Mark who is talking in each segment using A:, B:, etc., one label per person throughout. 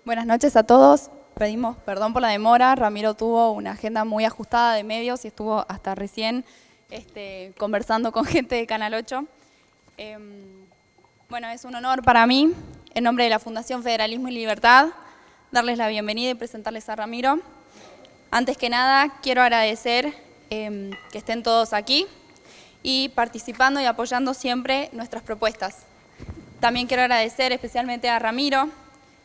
A: Buenas noches a todos. Pedimos perdón por la demora. Ramiro tuvo una agenda muy ajustada de medios y estuvo hasta recién conversando con gente de Canal 8. Bueno, es un honor para mí, en nombre de la Fundación Federalismo y Libertad, darles la bienvenida y presentarles a Ramiro. Antes que nada, quiero agradecer que estén todos aquí y participando y apoyando siempre nuestras propuestas. También quiero agradecer especialmente a Ramiro,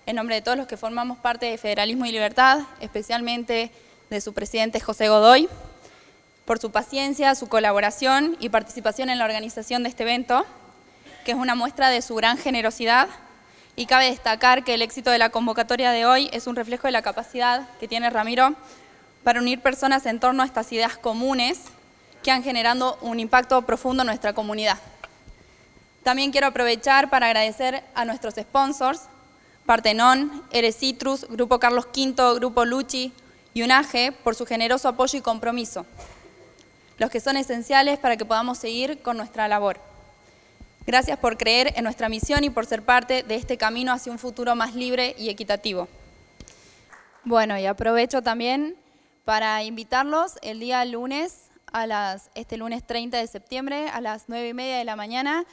A: en nombre de todos los que formamos parte de Federalismo y Libertad, especialmente de su presidente José Godoy, por su paciencia, su colaboración y participación en la organización de este evento, que es una muestra de su gran generosidad, y cabe destacar que el éxito de la convocatoria de hoy es un reflejo de la capacidad que tiene Ramiro para unir personas en torno a estas ideas comunes que han generado un impacto profundo en nuestra comunidad. También quiero aprovechar para agradecer a nuestros sponsors, Partenón, Eres Citrus, Grupo Carlos V, Grupo Luchi y UNAGE, por su generoso apoyo y compromiso, los que son esenciales para que podamos seguir con nuestra labor. Gracias por creer en nuestra misión y por ser parte de este camino hacia un futuro más libre y equitativo. Bueno, y aprovecho también para invitarlos el día lunes, este lunes 30 de septiembre, a las 9:30 de la mañana,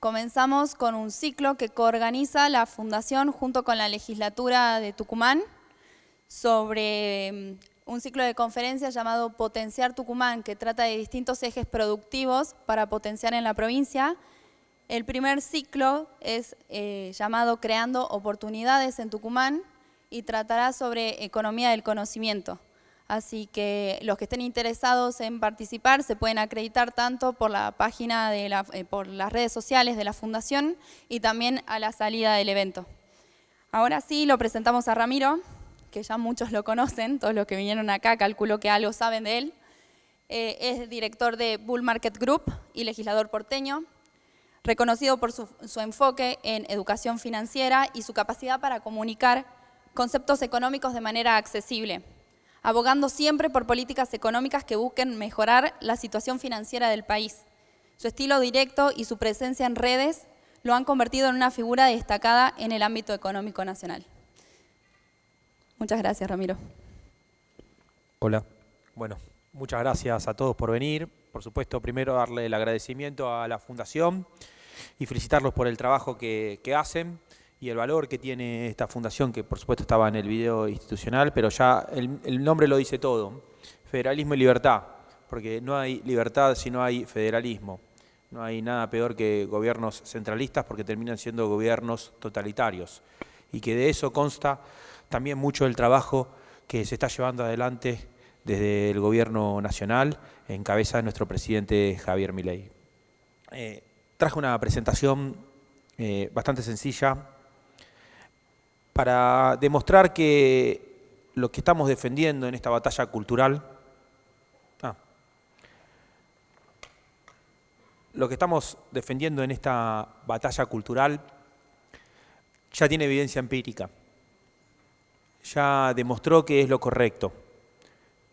A: comenzamos con un ciclo que coorganiza la Fundación junto con la Legislatura de Tucumán sobre un ciclo de conferencias llamado Potenciar Tucumán, que trata de distintos ejes productivos para potenciar en la provincia. El primer ciclo es llamado Creando Oportunidades en Tucumán y tratará sobre economía del conocimiento. Así que los que estén interesados en participar se pueden acreditar tanto por la página, por las redes sociales de la Fundación y también a la salida del evento. Ahora sí, lo presentamos a Ramiro, que ya muchos lo conocen, todos los que vinieron acá, calculo que algo saben de él. Es director de Bull Market Group y legislador porteño, reconocido por su enfoque en educación financiera y su capacidad para comunicar conceptos económicos de manera accesible, abogando siempre por políticas económicas que busquen mejorar la situación financiera del país. Su estilo directo y su presencia en redes lo han convertido en una figura destacada en el ámbito económico nacional. Muchas gracias, Ramiro.
B: Hola. Bueno, muchas gracias a todos por venir. Por supuesto, primero darle el agradecimiento a la Fundación y felicitarlos por el trabajo que hacen y el valor que tiene esta fundación, que por supuesto estaba en el video institucional, pero ya el nombre lo dice todo: Federalismo y Libertad, porque no hay libertad si no hay federalismo. No hay nada peor que gobiernos centralistas, porque terminan siendo gobiernos totalitarios, y que de eso consta también mucho el trabajo que se está llevando adelante desde el gobierno nacional, en cabeza de nuestro presidente Javier Milei. Traje una presentación bastante sencilla, para demostrar que lo que estamos defendiendo en esta batalla cultural, ya tiene evidencia empírica, ya demostró que es lo correcto,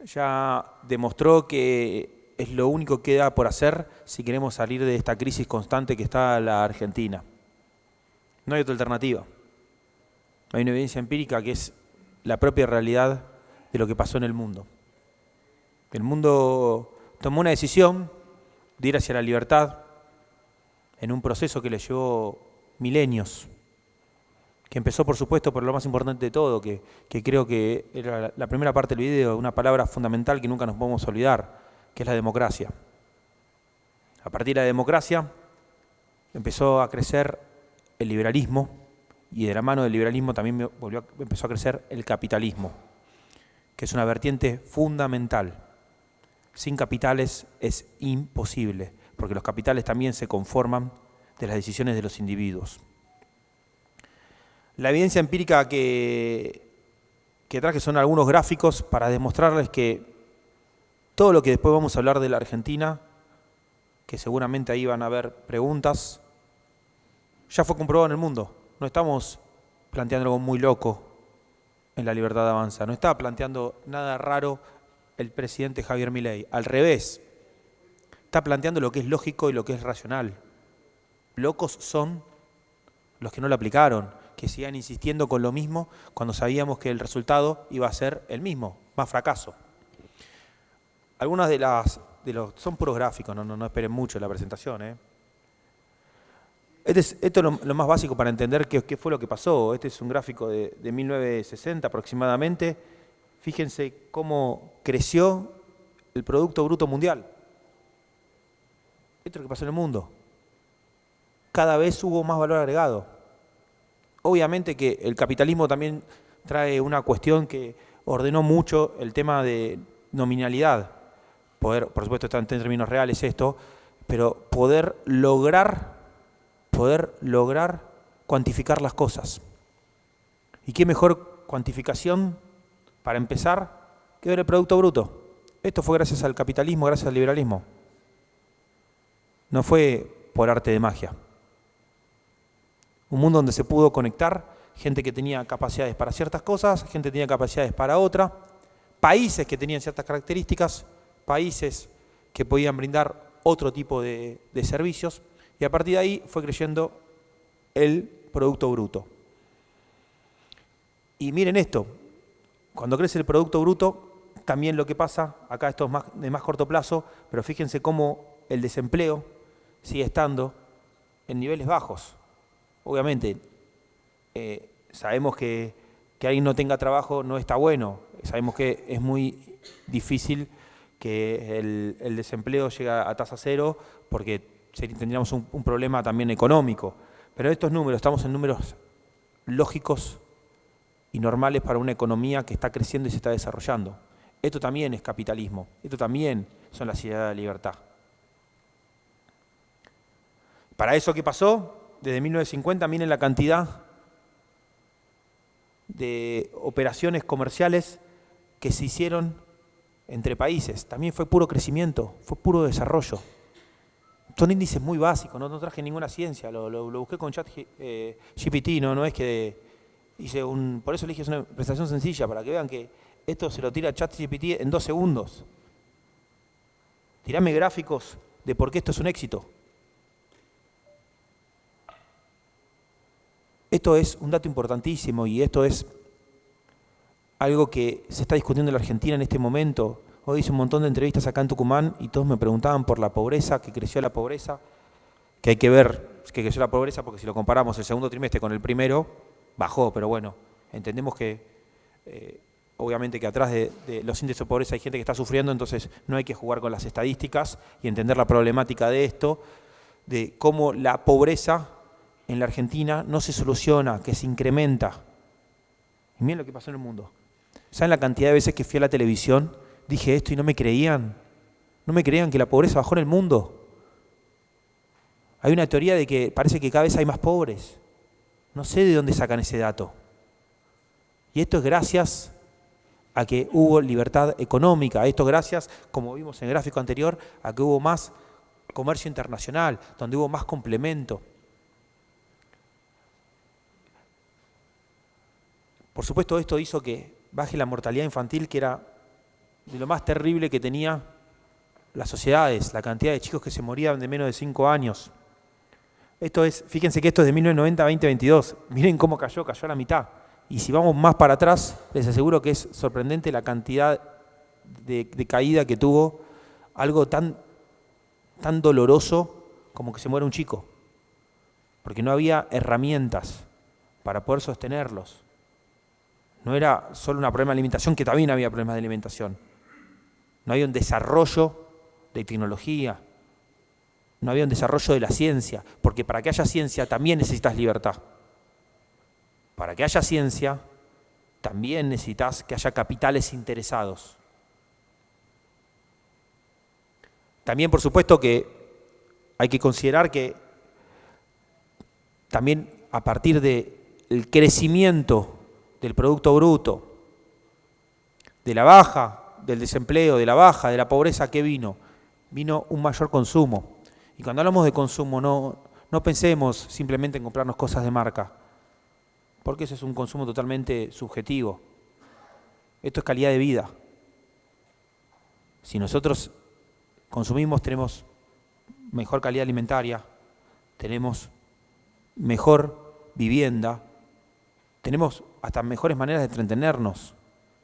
B: ya demostró que es lo único que queda por hacer si queremos salir de esta crisis constante que está la Argentina. No hay otra alternativa. Hay una evidencia empírica que es la propia realidad de lo que pasó en el mundo. El mundo tomó una decisión de ir hacia la libertad en un proceso que le llevó milenios, que empezó, por supuesto, por lo más importante de todo, que creo que era la primera parte del video, una palabra fundamental que nunca nos podemos olvidar, que es la democracia. A partir de la democracia empezó a crecer el liberalismo, y de la mano del liberalismo también empezó a crecer el capitalismo, que es una vertiente fundamental. Sin capitales es imposible, porque los capitales también se conforman de las decisiones de los individuos. La evidencia empírica que traje son algunos gráficos para demostrarles que todo lo que después vamos a hablar de la Argentina, que seguramente ahí van a haber preguntas, ya fue comprobado en el mundo. No estamos planteando algo muy loco en La Libertad Avanza, no está planteando nada raro el presidente Javier Milei. Al revés, está planteando lo que es lógico y lo que es racional. Locos son los que no lo aplicaron, que sigan insistiendo con lo mismo cuando sabíamos que el resultado iba a ser el mismo, más fracaso. Algunas son puros gráficos, no esperen mucho la presentación. Esto es lo más básico para entender qué fue lo que pasó. Este es un gráfico de 1960 aproximadamente. Fíjense cómo creció el Producto Bruto Mundial. Esto es lo que pasó en el mundo. Cada vez hubo más valor agregado. Obviamente que el capitalismo también trae una cuestión que ordenó mucho el tema de nominalidad. Por supuesto está en términos reales esto, pero poder lograr cuantificar las cosas. ¿Y qué mejor cuantificación para empezar que ver el Producto Bruto? Esto fue gracias al capitalismo, gracias al liberalismo. No fue por arte de magia. Un mundo donde se pudo conectar gente que tenía capacidades para ciertas cosas, gente que tenía capacidades para otras, países que tenían ciertas características, países que podían brindar otro tipo de servicios, y a partir de ahí fue creciendo el Producto Bruto. Y miren esto, cuando crece el Producto Bruto, también lo que pasa, acá esto es de más corto plazo, pero fíjense cómo el desempleo sigue estando en niveles bajos. Obviamente, sabemos que alguien no tenga trabajo no está bueno, sabemos que es muy difícil que el desempleo llegue a tasa cero porque tendríamos un problema también económico. Pero estos números, estamos en números lógicos y normales para una economía que está creciendo y se está desarrollando. Esto también es capitalismo, esto también son las ideas de la libertad. Para eso, ¿qué pasó? Desde 1950, miren la cantidad de operaciones comerciales que se hicieron entre países. También fue puro crecimiento, fue puro desarrollo. Son índices muy básicos, no traje ninguna ciencia, lo busqué con ChatGPT, no es que hice por eso elegí una presentación sencilla, para que vean que esto se lo tira ChatGPT en 2 segundos. Tirame gráficos de por qué esto es un éxito. Esto es un dato importantísimo y esto es algo que se está discutiendo en la Argentina en este momento. Hoy hice un montón de entrevistas acá en Tucumán y todos me preguntaban por la pobreza, que creció la pobreza, que hay que ver que creció la pobreza porque si lo comparamos el segundo trimestre con el primero, bajó, pero bueno, entendemos que obviamente que atrás de los índices de pobreza hay gente que está sufriendo, entonces no hay que jugar con las estadísticas y entender la problemática de esto, de cómo la pobreza en la Argentina no se soluciona, que se incrementa. Y miren lo que pasó en el mundo. ¿Saben la cantidad de veces que fui a la televisión? Dije esto y no me creían. No me creían que la pobreza bajó en el mundo. Hay una teoría de que parece que cada vez hay más pobres. No sé de dónde sacan ese dato. Y esto es gracias a que hubo libertad económica. Esto gracias, como vimos en el gráfico anterior, a que hubo más comercio internacional, donde hubo más complemento. Por supuesto, esto hizo que baje la mortalidad infantil, que era de lo más terrible que tenía las sociedades, la cantidad de chicos que se morían de menos de 5 años. Fíjense que esto es de 1990 a 2022. Miren cómo cayó a la mitad. Y si vamos más para atrás, les aseguro que es sorprendente la cantidad de caída que tuvo algo tan doloroso como que se muera un chico. Porque no había herramientas para poder sostenerlos. No era solo un problema de alimentación, que también había problemas de alimentación. No había un desarrollo de tecnología. No había un desarrollo de la ciencia. Porque para que haya ciencia también necesitas libertad. Para que haya ciencia también necesitas que haya capitales interesados. También, por supuesto, que hay que considerar que también a partir del crecimiento del Producto Bruto, de la baja del desempleo, de la baja de la pobreza, ¿qué vino? Vino un mayor consumo. Y cuando hablamos de consumo, no pensemos simplemente en comprarnos cosas de marca, porque eso es un consumo totalmente subjetivo. Esto es calidad de vida. Si nosotros consumimos, tenemos mejor calidad alimentaria, tenemos mejor vivienda, Tenemos hasta mejores maneras de entretenernos,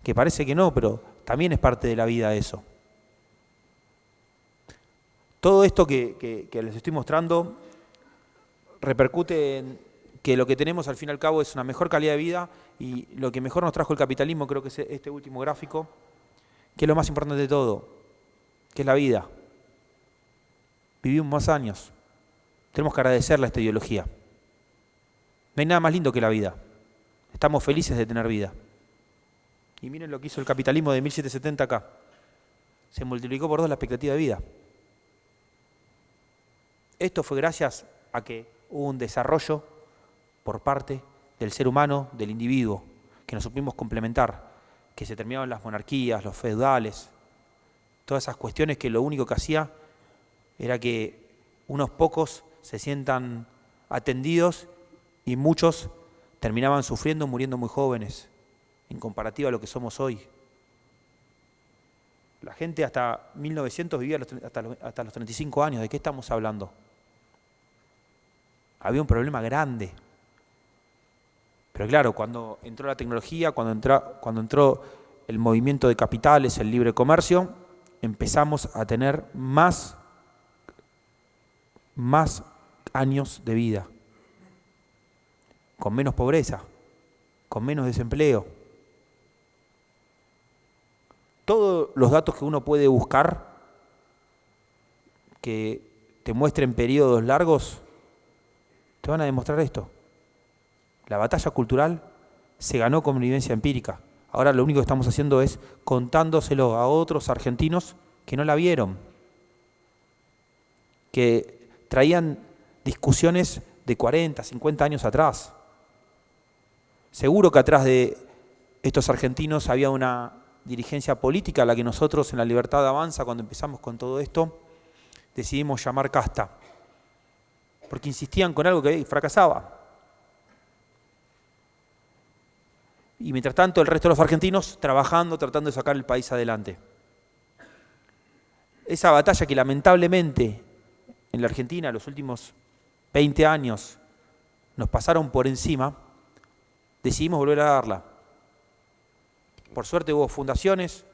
B: que parece que no, pero también es parte de la vida eso. Todo esto que les estoy mostrando repercute en que lo que tenemos al fin y al cabo es una mejor calidad de vida, y lo que mejor nos trajo el capitalismo, creo que es este último gráfico, que es lo más importante de todo, que es la vida. Vivimos más años. Tenemos que agradecerle a esta ideología. No hay nada más lindo que la vida. Estamos felices de tener vida. Y miren lo que hizo el capitalismo de 1770 acá. Se multiplicó por 2 la expectativa de vida. Esto fue gracias a que hubo un desarrollo por parte del ser humano, del individuo, que nos supimos complementar, que se terminaban las monarquías, los feudales, todas esas cuestiones que lo único que hacía era que unos pocos se sientan atendidos y muchos terminaban sufriendo, muriendo muy jóvenes, en comparativa a lo que somos hoy. La gente hasta 1900 vivía hasta los 35 años. ¿De qué estamos hablando? Había un problema grande. Pero claro, cuando entró la tecnología, cuando entró el movimiento de capitales, el libre comercio, empezamos a tener más años de vida, con menos pobreza, con menos desempleo. Todos los datos que uno puede buscar que te muestren periodos largos te van a demostrar esto. La batalla cultural se ganó con evidencia empírica. Ahora lo único que estamos haciendo es contándoselo a otros argentinos que no la vieron, que traían discusiones de 40, 50 años atrás. Seguro que atrás de estos argentinos había una dirigencia política a la que nosotros en La Libertad Avanza, cuando empezamos con todo esto, decidimos llamar casta, porque insistían con algo que fracasaba. Y mientras tanto el resto de los argentinos trabajando, tratando de sacar el país adelante. Esa batalla que lamentablemente en la Argentina los últimos 20 años nos pasaron por encima, decidimos volver a darla. Por suerte hubo fundaciones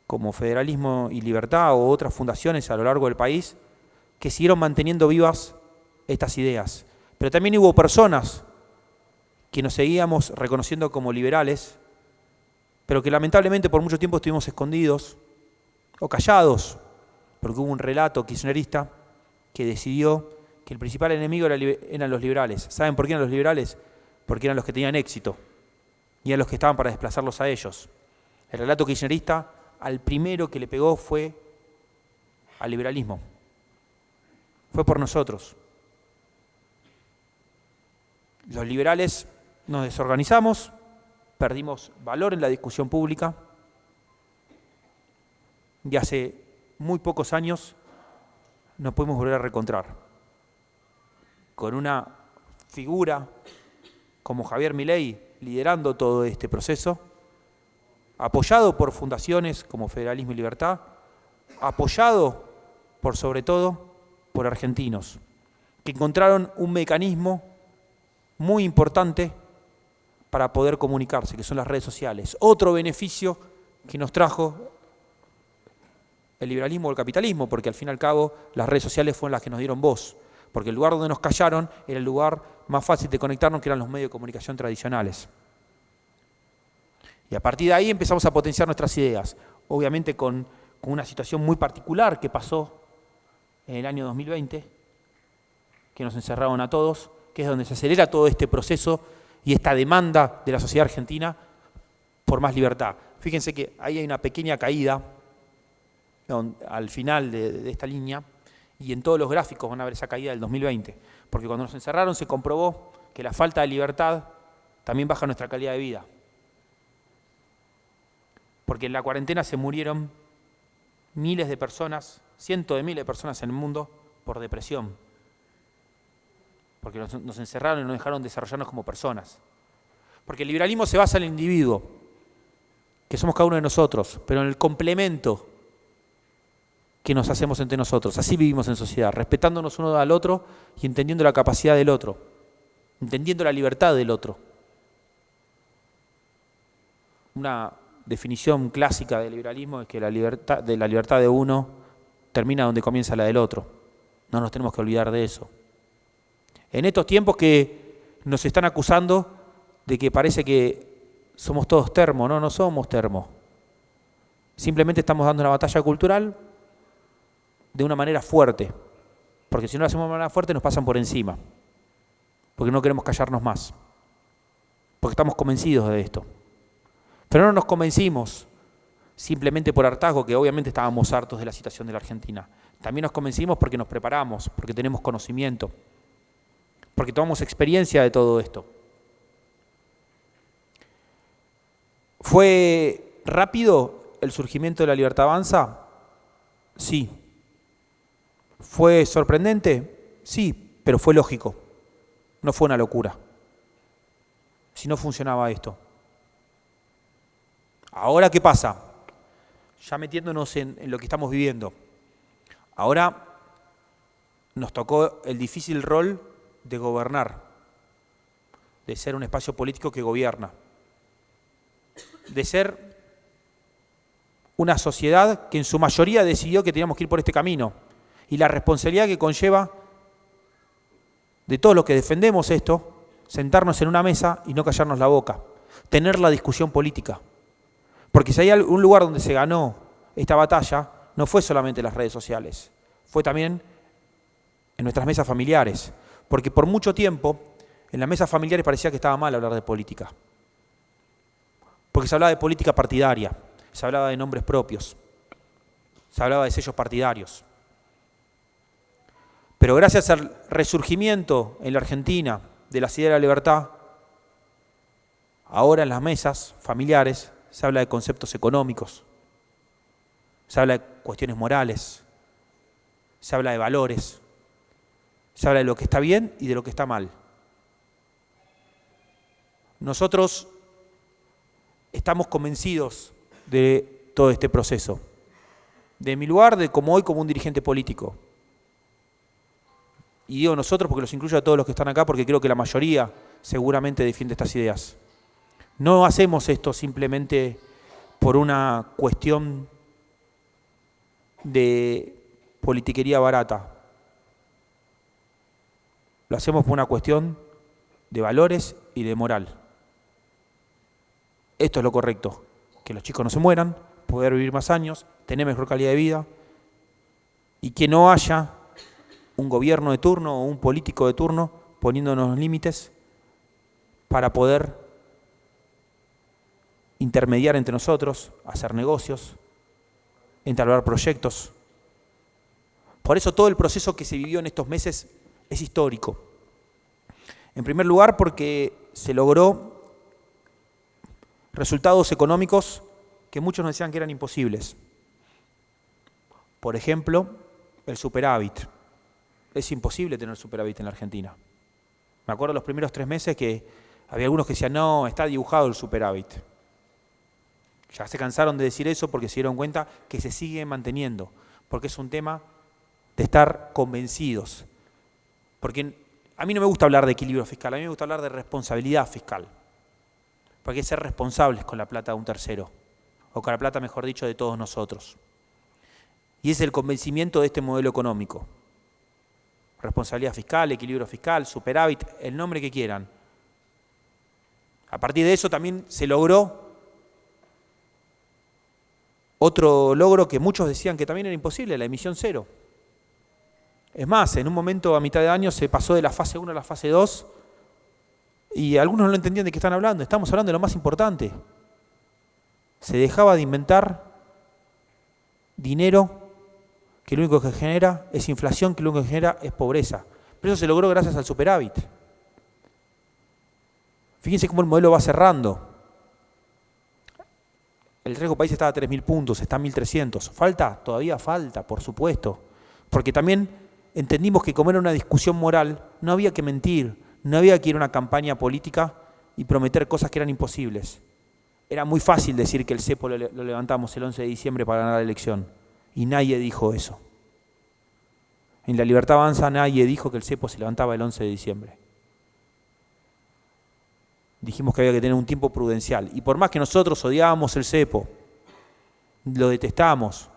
B: como Federalismo y Libertad o otras fundaciones a lo largo del país que siguieron manteniendo vivas estas ideas. Pero también hubo personas que nos seguíamos reconociendo como liberales, pero que lamentablemente por mucho tiempo estuvimos escondidos o callados, porque hubo un relato kirchnerista que decidió que el principal enemigo eran los liberales. ¿Saben por qué eran los liberales? Porque eran los que tenían éxito y eran los que estaban para desplazarlos a ellos. El relato kirchnerista al primero que le pegó fue al liberalismo. Fue por nosotros. Los liberales nos desorganizamos, perdimos valor en la discusión pública y hace muy pocos años nos podemos volver a reencontrar con una figura como Javier Milei liderando todo este proceso, apoyado por fundaciones como Federalismo y Libertad, apoyado por sobre todo por argentinos que encontraron un mecanismo muy importante para poder comunicarse, que son las redes sociales. Otro beneficio que nos trajo el liberalismo o el capitalismo, porque al fin y al cabo las redes sociales fueron las que nos dieron voz, porque el lugar donde nos callaron era el lugar más fácil de conectarnos, que eran los medios de comunicación tradicionales. Y a partir de ahí empezamos a potenciar nuestras ideas, obviamente con una situación muy particular que pasó en el año 2020, que nos encerraron a todos, que es donde se acelera todo este proceso y esta demanda de la sociedad argentina por más libertad. Fíjense que ahí hay una pequeña caída al final de esta línea, y en todos los gráficos van a ver esa caída del 2020, porque cuando nos encerraron se comprobó que la falta de libertad también baja nuestra calidad de vida. Porque en la cuarentena se murieron miles de personas, cientos de miles de personas en el mundo por depresión. Porque nos encerraron y nos dejaron desarrollarnos como personas. Porque el liberalismo se basa en el individuo, que somos cada uno de nosotros, pero en el complemento que nos hacemos entre nosotros. Así vivimos en sociedad, respetándonos uno al otro y entendiendo la capacidad del otro, entendiendo la libertad del otro. Una definición clásica del liberalismo es que la libertad de uno termina donde comienza la del otro. No nos tenemos que olvidar de eso. En estos tiempos que nos están acusando de que parece que somos todos termos, no somos termos. Simplemente estamos dando una batalla cultural de una manera fuerte, porque si no lo hacemos de manera fuerte nos pasan por encima, porque no queremos callarnos más, porque estamos convencidos de esto. Pero no nos convencimos simplemente por hartazgo, que obviamente estábamos hartos de la situación de la Argentina. También nos convencimos porque nos preparamos, porque tenemos conocimiento, porque tomamos experiencia de todo esto. ¿Fue rápido el surgimiento de la Libertad Avanza? Sí. ¿Fue sorprendente? Sí, pero fue lógico. No fue una locura. Si no funcionaba esto. Ahora, ¿qué pasa? Ya metiéndonos en lo que estamos viviendo. Ahora nos tocó el difícil rol de gobernar, de ser un espacio político que gobierna, de ser una sociedad que en su mayoría decidió que teníamos que ir por este camino, y la responsabilidad que conlleva de todos los que defendemos esto, sentarnos en una mesa y no callarnos la boca, tener la discusión política. Porque si hay un lugar donde se ganó esta batalla, no fue solamente en las redes sociales, fue también en nuestras mesas familiares. Porque por mucho tiempo, en las mesas familiares parecía que estaba mal hablar de política. Porque se hablaba de política partidaria, se hablaba de nombres propios, se hablaba de sellos partidarios. Pero gracias al resurgimiento en la Argentina de las ideas de la libertad, ahora en las mesas familiares se habla de conceptos económicos, se habla de cuestiones morales, se habla de valores, se habla de lo que está bien y de lo que está mal. Nosotros estamos convencidos de todo este proceso, de mi lugar, de como hoy como un dirigente político. Y digo nosotros porque los incluyo a todos los que están acá, porque creo que la mayoría seguramente defiende estas ideas. No hacemos esto simplemente por una cuestión de politiquería barata. Lo hacemos por una cuestión de valores y de moral. Esto es lo correcto, que los chicos no se mueran, poder vivir más años, tener mejor calidad de vida y que no haya un gobierno de turno o un político de turno poniéndonos límites para poder intermediar entre nosotros, hacer negocios, entablar proyectos. Por eso todo el proceso que se vivió en estos meses es histórico. En primer lugar, porque se logró resultados económicos que muchos nos decían que eran imposibles. Por ejemplo, el superávit. Es imposible tener superávit en la Argentina. Me acuerdo los primeros 3 meses que había algunos que decían, no, está dibujado el superávit. Ya se cansaron de decir eso porque se dieron cuenta que se sigue manteniendo, porque es un tema de estar convencidos. Porque a mí no me gusta hablar de equilibrio fiscal, a mí me gusta hablar de responsabilidad fiscal. Porque hay que ser responsables con la plata de un tercero, o con la plata, mejor dicho, de todos nosotros. Y es el convencimiento de este modelo económico. Responsabilidad fiscal, equilibrio fiscal, superávit, el nombre que quieran. A partir de eso también se logró otro logro que muchos decían que también era imposible, la emisión cero. Es más, en un momento a mitad de año se pasó de la fase 1 a la fase 2 y algunos no lo entendían de qué están hablando. Estamos hablando de lo más importante. Se dejaba de inventar dinero que lo único que genera es inflación, que lo único que genera es pobreza. Pero eso se logró gracias al superávit. Fíjense cómo el modelo va cerrando. El riesgo país está a 3.000 puntos, está a 1.300. ¿Falta? Todavía falta, por supuesto. Porque también entendimos que como era una discusión moral, no había que mentir, no había que ir a una campaña política y prometer cosas que eran imposibles. Era muy fácil decir que el cepo lo levantamos el 11 de diciembre para ganar la elección. Y nadie dijo eso. En la Libertad Avanza nadie dijo que el cepo se levantaba el 11 de diciembre. Dijimos que había que tener un tiempo prudencial. Y por más que nosotros odiábamos el cepo, lo detestamos,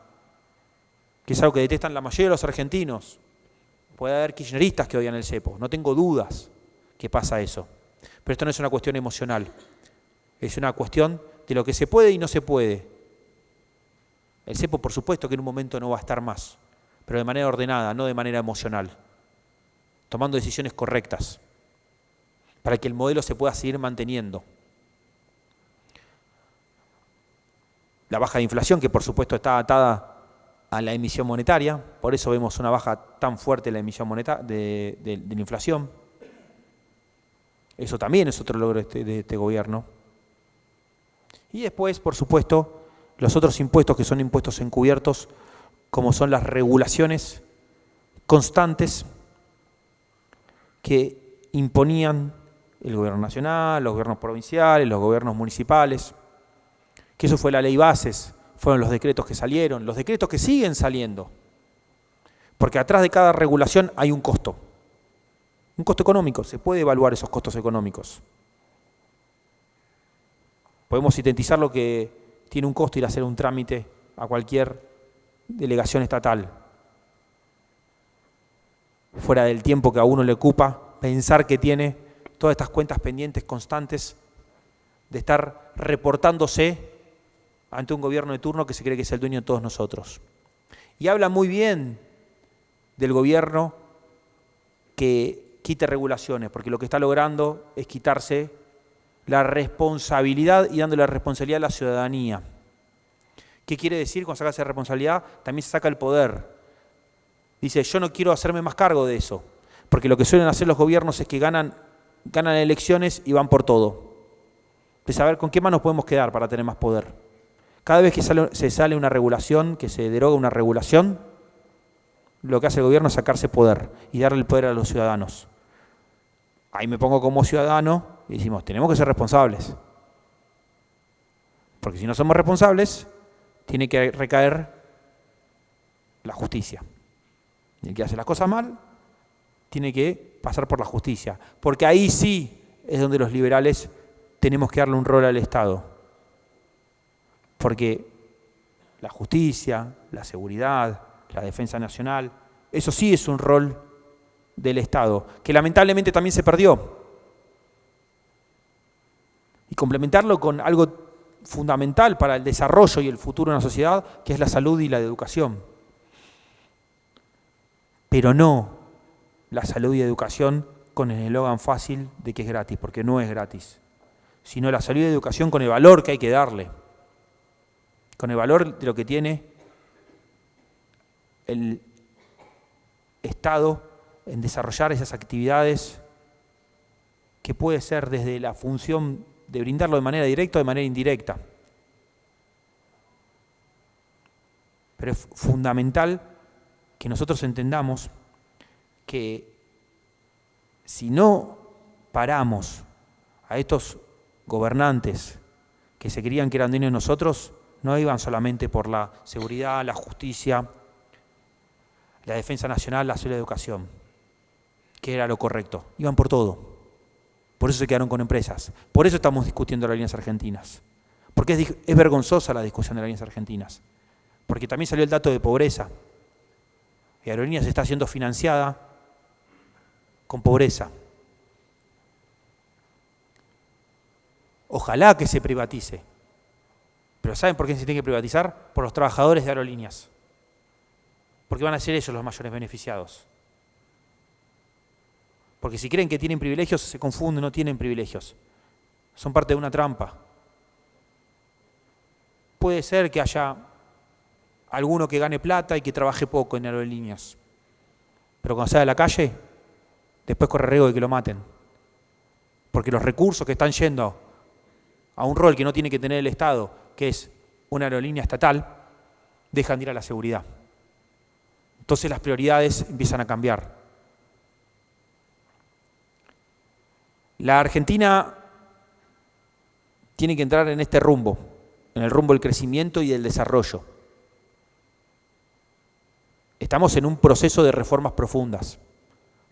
B: que es algo que detestan la mayoría de los argentinos. Puede haber kirchneristas que odian el cepo, no tengo dudas que pasa eso. Pero esto no es una cuestión emocional, es una cuestión de lo que se puede y no se puede. El cepo, por supuesto, que en un momento no va a estar más, pero de manera ordenada, no de manera emocional, tomando decisiones correctas, para que el modelo se pueda seguir manteniendo. La baja de inflación, que por supuesto está atada a la emisión monetaria, por eso vemos una baja tan fuerte en la emisión monetaria de la inflación. Eso también es otro logro de este gobierno. Y después, por supuesto, los otros impuestos que son impuestos encubiertos, como son las regulaciones constantes que imponían el gobierno nacional, los gobiernos provinciales, los gobiernos municipales, que eso fue la ley bases, fueron los decretos que salieron, los decretos que siguen saliendo, porque atrás de cada regulación hay un costo económico, se puede evaluar esos costos económicos. Podemos sintetizar lo que tiene un costo ir a hacer un trámite a cualquier delegación estatal, fuera del tiempo que a uno le ocupa pensar que tiene todas estas cuentas pendientes constantes de estar reportándose ante un gobierno de turno que se cree que es el dueño de todos nosotros. Y habla muy bien del gobierno que quite regulaciones, porque lo que está logrando es quitarse la responsabilidad y dándole la responsabilidad a la ciudadanía. ¿Qué quiere decir cuando saca esa responsabilidad? También se saca el poder. Dice, yo no quiero hacerme más cargo de eso, porque lo que suelen hacer los gobiernos es que ganan elecciones y van por todo. De saber con qué manos podemos quedar para tener más poder. Cada vez que se sale una regulación, que se deroga una regulación, lo que hace el gobierno es sacarse poder y darle el poder a los ciudadanos. Ahí me pongo como ciudadano y decimos, tenemos que ser responsables. Porque si no somos responsables, tiene que recaer la justicia. Y el que hace las cosas mal, tiene que pasar por la justicia. Porque ahí sí es donde los liberales tenemos que darle un rol al Estado. Porque la justicia, la seguridad, la defensa nacional, eso sí es un rol del Estado, que lamentablemente también se perdió. Y complementarlo con algo fundamental para el desarrollo y el futuro de una sociedad, que es la salud y la educación. Pero no la salud y educación con el eslogan fácil de que es gratis, porque no es gratis, sino la salud y educación con el valor que hay que darle, con el valor de lo que tiene el Estado en desarrollar esas actividades que puede ser desde la función de brindarlo de manera directa o de manera indirecta. Pero es fundamental que nosotros entendamos que si no paramos a estos gobernantes que se creían que eran dueños de nosotros, no iban solamente por la seguridad, la justicia, la defensa nacional, la salud y la educación, que era lo correcto. Iban por todo. Por eso se quedaron con empresas. Por eso estamos discutiendo aerolíneas argentinas. Porque es vergonzosa la discusión de aerolíneas argentinas. Porque también salió el dato de pobreza. Y Aerolíneas está siendo financiada con pobreza. Ojalá que se privatice. Pero ¿saben por qué se tiene que privatizar? Por los trabajadores de aerolíneas. Porque van a ser ellos los mayores beneficiados. Porque si creen que tienen privilegios, se confunden, no tienen privilegios. Son parte de una trampa. Puede ser que haya alguno que gane plata y que trabaje poco en aerolíneas. Pero cuando sale a la calle, después corre riesgo de que lo maten. Porque los recursos que están yendo a un rol que no tiene que tener el Estado, que es una aerolínea estatal, dejan de ir a la seguridad. Entonces las prioridades empiezan a cambiar. La Argentina tiene que entrar en este rumbo, en el rumbo del crecimiento y del desarrollo. Estamos en un proceso de reformas profundas,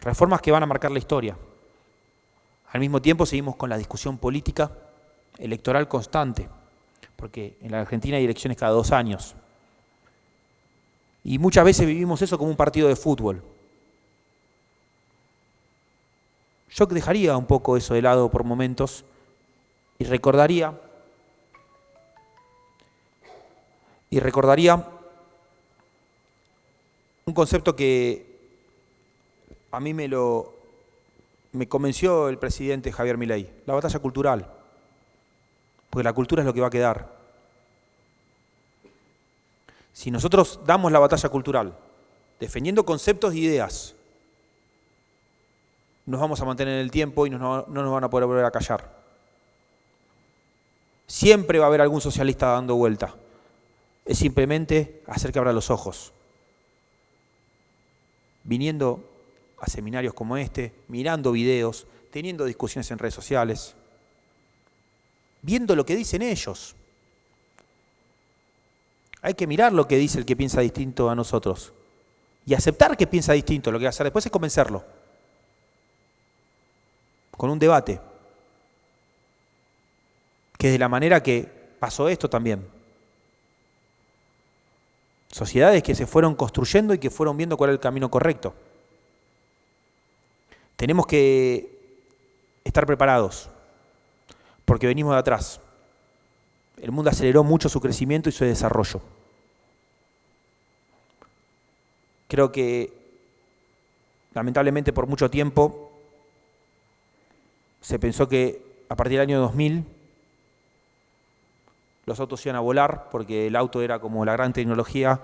B: reformas que van a marcar la historia. Al mismo tiempo seguimos con la discusión política electoral constante, porque en la Argentina hay elecciones cada 2 años. Y muchas veces vivimos eso como un partido de fútbol. Yo dejaría un poco eso de lado por momentos y recordaría un concepto que a mí me convenció el presidente Javier Milei, la batalla cultural, porque la cultura es lo que va a quedar. Si nosotros damos la batalla cultural, defendiendo conceptos e ideas, nos vamos a mantener en el tiempo y no nos van a poder volver a callar. Siempre va a haber algún socialista dando vuelta. Es simplemente hacer que abra los ojos. Viniendo a seminarios como este, mirando videos, teniendo discusiones en redes sociales, viendo lo que dicen ellos. Hay que mirar lo que dice el que piensa distinto a nosotros y aceptar que piensa distinto. Lo que va a hacer después es convencerlo con un debate, que es de la manera que pasó esto también. Sociedades que se fueron construyendo y que fueron viendo cuál era el camino correcto. Tenemos que estar preparados, porque venimos de atrás. El mundo aceleró mucho su crecimiento y su desarrollo. Creo que, lamentablemente, por mucho tiempo se pensó que a partir del año 2000 los autos iban a volar porque el auto era como la gran tecnología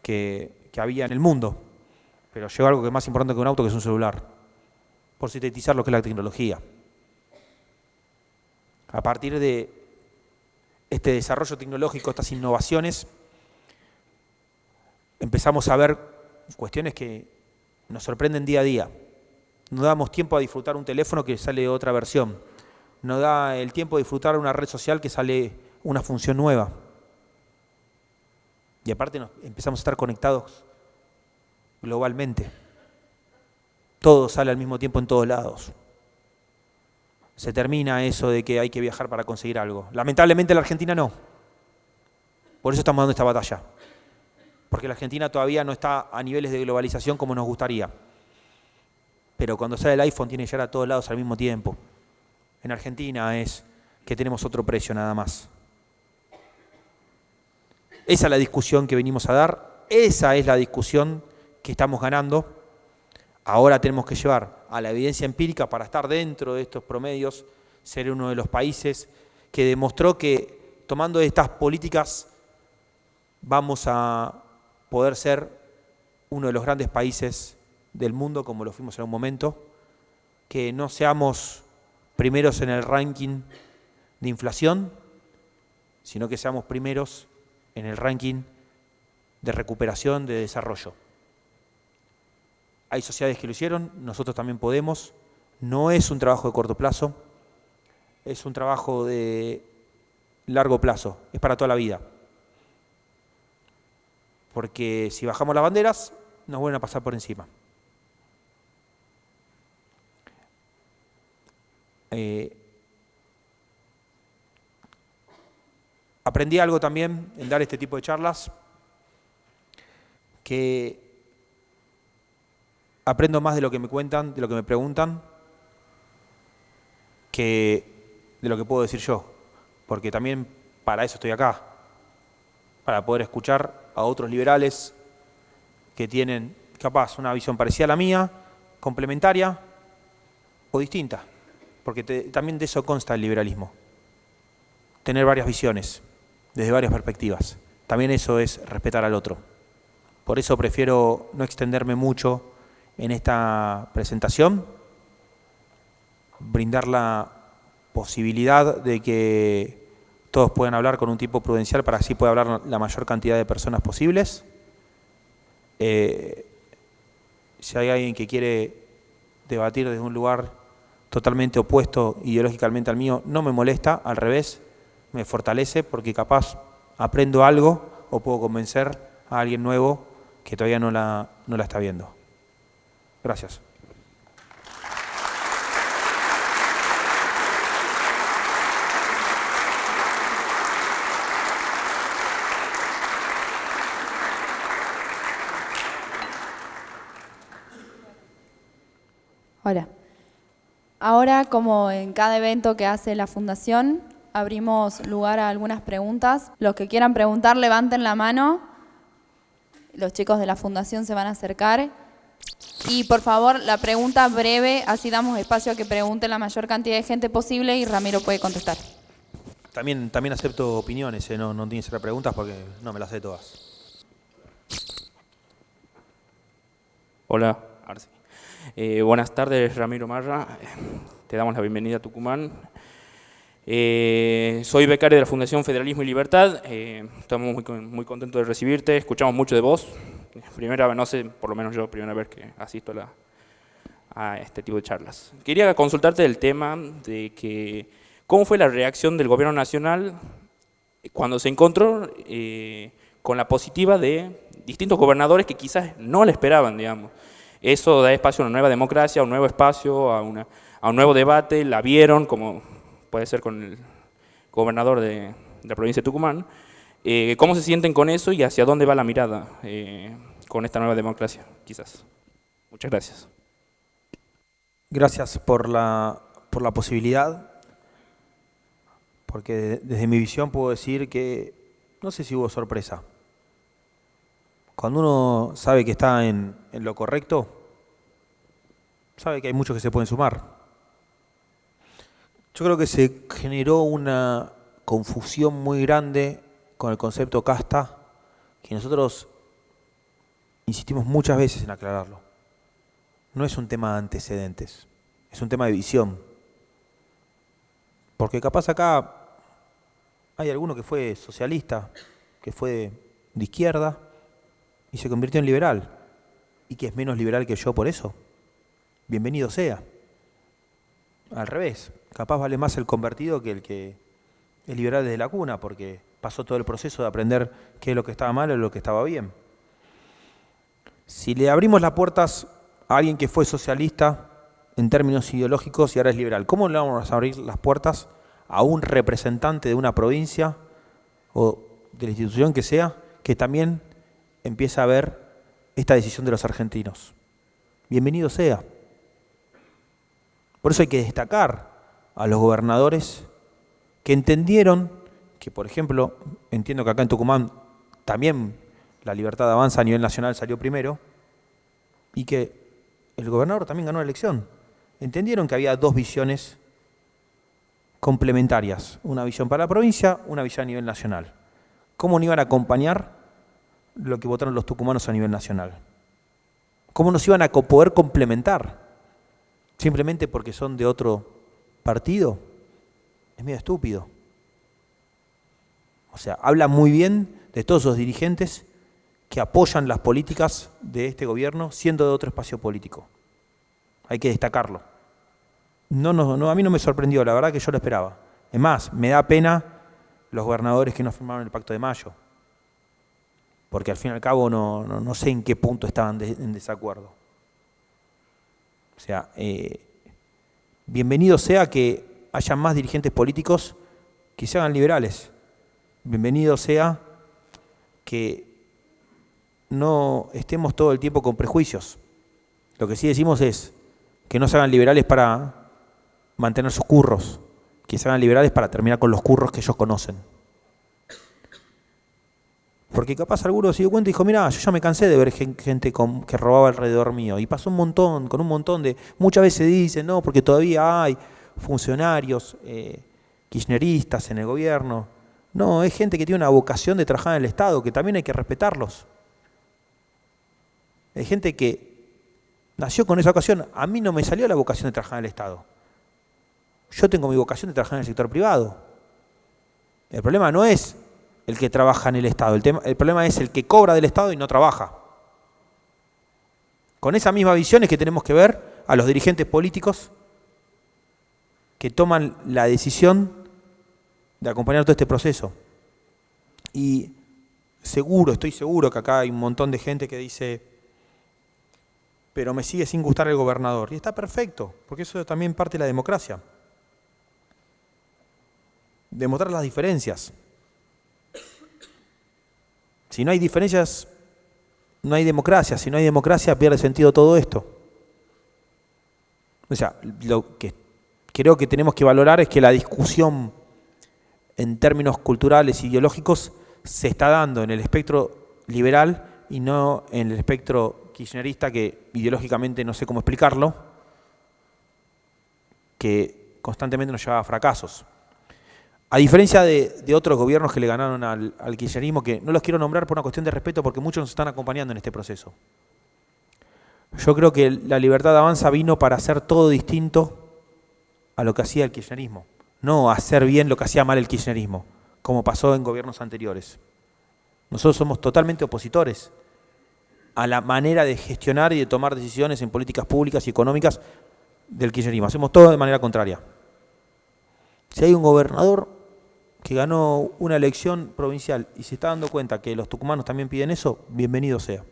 B: que había en el mundo. Pero llegó algo que es más importante que un auto, que es un celular, por sintetizar lo que es la tecnología. A partir de este desarrollo tecnológico, estas innovaciones, empezamos a ver cuestiones que nos sorprenden día a día. No damos tiempo a disfrutar un teléfono que sale otra versión. No da el tiempo de disfrutar una red social que sale una función nueva. Y aparte empezamos a estar conectados globalmente. Todo sale al mismo tiempo en todos lados. Se termina eso de que hay que viajar para conseguir algo. Lamentablemente la Argentina no. Por eso estamos dando esta batalla. Porque la Argentina todavía no está a niveles de globalización como nos gustaría. Pero cuando sale el iPhone tiene que llegar a todos lados al mismo tiempo. En Argentina es que tenemos otro precio nada más. Esa es la discusión que venimos a dar. Esa es la discusión que estamos ganando. Ahora tenemos que llevar a la evidencia empírica para estar dentro de estos promedios, ser uno de los países que demostró que tomando estas políticas vamos a poder ser uno de los grandes países del mundo, como lo fuimos en un momento, que no seamos primeros en el ranking de inflación, sino que seamos primeros en el ranking de recuperación, de desarrollo. Hay sociedades que lo hicieron, nosotros también podemos. No es un trabajo de corto plazo, es un trabajo de largo plazo, es para toda la vida. Porque si bajamos las banderas, nos vuelven a pasar por encima. Aprendí algo también en dar este tipo de charlas, que aprendo más de lo que me cuentan, de lo que me preguntan, que de lo que puedo decir yo, porque también para eso estoy acá, para poder escuchar a otros liberales que tienen capaz una visión parecida a la mía, complementaria o distinta, porque también de eso consta el liberalismo, tener varias visiones desde varias perspectivas. También eso es respetar al otro. Por eso prefiero no extenderme mucho en esta presentación, brindar la posibilidad de que todos puedan hablar con un tipo prudencial para así pueda hablar la mayor cantidad de personas posibles. Si hay alguien que quiere debatir desde un lugar totalmente opuesto ideológicamente al mío, no me molesta, al revés, me fortalece porque capaz aprendo algo o puedo convencer a alguien nuevo que todavía no la está viendo. Gracias.
A: Hola. Ahora, como en cada evento que hace la Fundación, abrimos lugar a algunas preguntas. Los que quieran preguntar, levanten la mano. Los chicos de la Fundación se van a acercar. Y por favor, la pregunta breve, así damos espacio a que pregunte la mayor cantidad de gente posible y Ramiro puede contestar.
B: También acepto opiniones, no tienen que ser preguntas porque no me las sé todas.
C: Hola, Arce. Buenas tardes, Ramiro Marra. Te damos la bienvenida a Tucumán. Soy becario de la Fundación Federalismo y Libertad. Estamos muy contentos de recibirte. Escuchamos mucho de vos. Primera vez, no sé, por lo menos yo, primera vez que asisto a este tipo de charlas. Quería consultarte el tema de que cómo fue la reacción del gobierno nacional cuando se encontró con la positiva de distintos gobernadores que quizás no le esperaban, digamos. Eso da espacio a una nueva democracia, a un nuevo espacio, a un nuevo debate. La vieron, como puede ser con el gobernador de la provincia de Tucumán. ¿Cómo se sienten con eso y hacia dónde va la mirada con esta nueva democracia, quizás? Muchas gracias.
B: Gracias por la posibilidad, porque desde mi visión puedo decir que no sé si hubo sorpresa. Cuando uno sabe que está en lo correcto, sabe que hay muchos que se pueden sumar. Yo creo que se generó una confusión muy grande con el concepto casta, que nosotros insistimos muchas veces en aclararlo. No es un tema de antecedentes, es un tema de visión. Porque capaz acá hay alguno que fue socialista, que fue de izquierda y se convirtió en liberal, y que es menos liberal que yo por eso. Bienvenido sea. Al revés, capaz vale más el convertido que el que es liberal desde la cuna, porque pasó todo el proceso de aprender qué es lo que estaba mal y lo que estaba bien. Si le abrimos las puertas a alguien que fue socialista en términos ideológicos y ahora es liberal, ¿cómo le vamos a abrir las puertas a un representante de una provincia o de la institución que sea, que también empieza a ver esta decisión de los argentinos? Bienvenido sea. Por eso hay que destacar a los gobernadores que entendieron que, por ejemplo, entiendo que acá en Tucumán también la Libertad de Avanza a nivel nacional salió primero, y que el gobernador también ganó la elección. Entendieron que había dos visiones complementarias, una visión para la provincia, una visión a nivel nacional. ¿Cómo no iban a acompañar lo que votaron los tucumanos a nivel nacional? ¿Cómo nos iban a poder complementar? Simplemente porque son de otro partido. Es medio estúpido. O sea, habla muy bien de todos los dirigentes que apoyan las políticas de este gobierno siendo de otro espacio político. Hay que destacarlo. No, a mí no me sorprendió, la verdad que yo lo esperaba. Es más, me da pena los gobernadores que no firmaron el Pacto de Mayo, porque al fin y al cabo no sé en qué punto estaban en desacuerdo. O sea, bienvenido sea que haya más dirigentes políticos que se hagan liberales. Bienvenido sea que no estemos todo el tiempo con prejuicios. Lo que sí decimos es que no se hagan liberales para mantener sus curros, que se hagan liberales para terminar con los curros que ellos conocen. Porque capaz alguno se dio cuenta y dijo, mira, yo ya me cansé de ver gente que robaba alrededor mío. Y pasó con un montón de... Muchas veces dicen, no, porque todavía hay funcionarios kirchneristas en el gobierno. No, es gente que tiene una vocación de trabajar en el Estado, que también hay que respetarlos. Hay gente que nació con esa vocación. A mí no me salió la vocación de trabajar en el Estado. Yo tengo mi vocación de trabajar en el sector privado. El problema no es el que trabaja en el Estado, el problema es el que cobra del Estado y no trabaja. Con esa misma visión es que tenemos que ver a los dirigentes políticos que toman la decisión de acompañar todo este proceso. Y estoy seguro que acá hay un montón de gente que dice, pero me sigue sin gustar el gobernador. Y está perfecto, porque eso también parte de la democracia. Demostrar las diferencias. Si no hay diferencias, no hay democracia. Si no hay democracia, pierde sentido todo esto. O sea, lo que creo que tenemos que valorar es que la discusión en términos culturales e ideológicos se está dando en el espectro liberal y no en el espectro kirchnerista, que ideológicamente no sé cómo explicarlo, que constantemente nos lleva a fracasos. A diferencia de otros gobiernos que le ganaron al kirchnerismo, que no los quiero nombrar por una cuestión de respeto porque muchos nos están acompañando en este proceso. Yo creo que la Libertad Avanza vino para hacer todo distinto a lo que hacía el kirchnerismo, no hacer bien lo que hacía mal el kirchnerismo, como pasó en gobiernos anteriores. Nosotros somos totalmente opositores a la manera de gestionar y de tomar decisiones en políticas públicas y económicas del kirchnerismo. Hacemos todo de manera contraria. Si hay un gobernador que ganó una elección provincial y se está dando cuenta que los tucumanos también piden eso, bienvenido sea.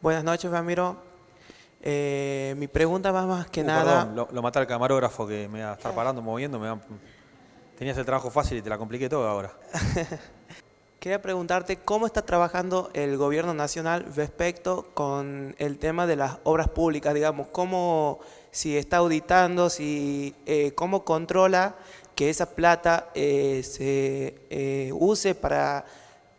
D: Buenas noches, Ramiro. Mi pregunta va más que nada...
B: Perdón, lo maté al camarógrafo que me va a estar parando, moviendo. Tenías el trabajo fácil y te la compliqué todo ahora.
D: Quería preguntarte cómo está trabajando el gobierno nacional respecto con el tema de las obras públicas, digamos, si está auditando, cómo controla que esa plata se use para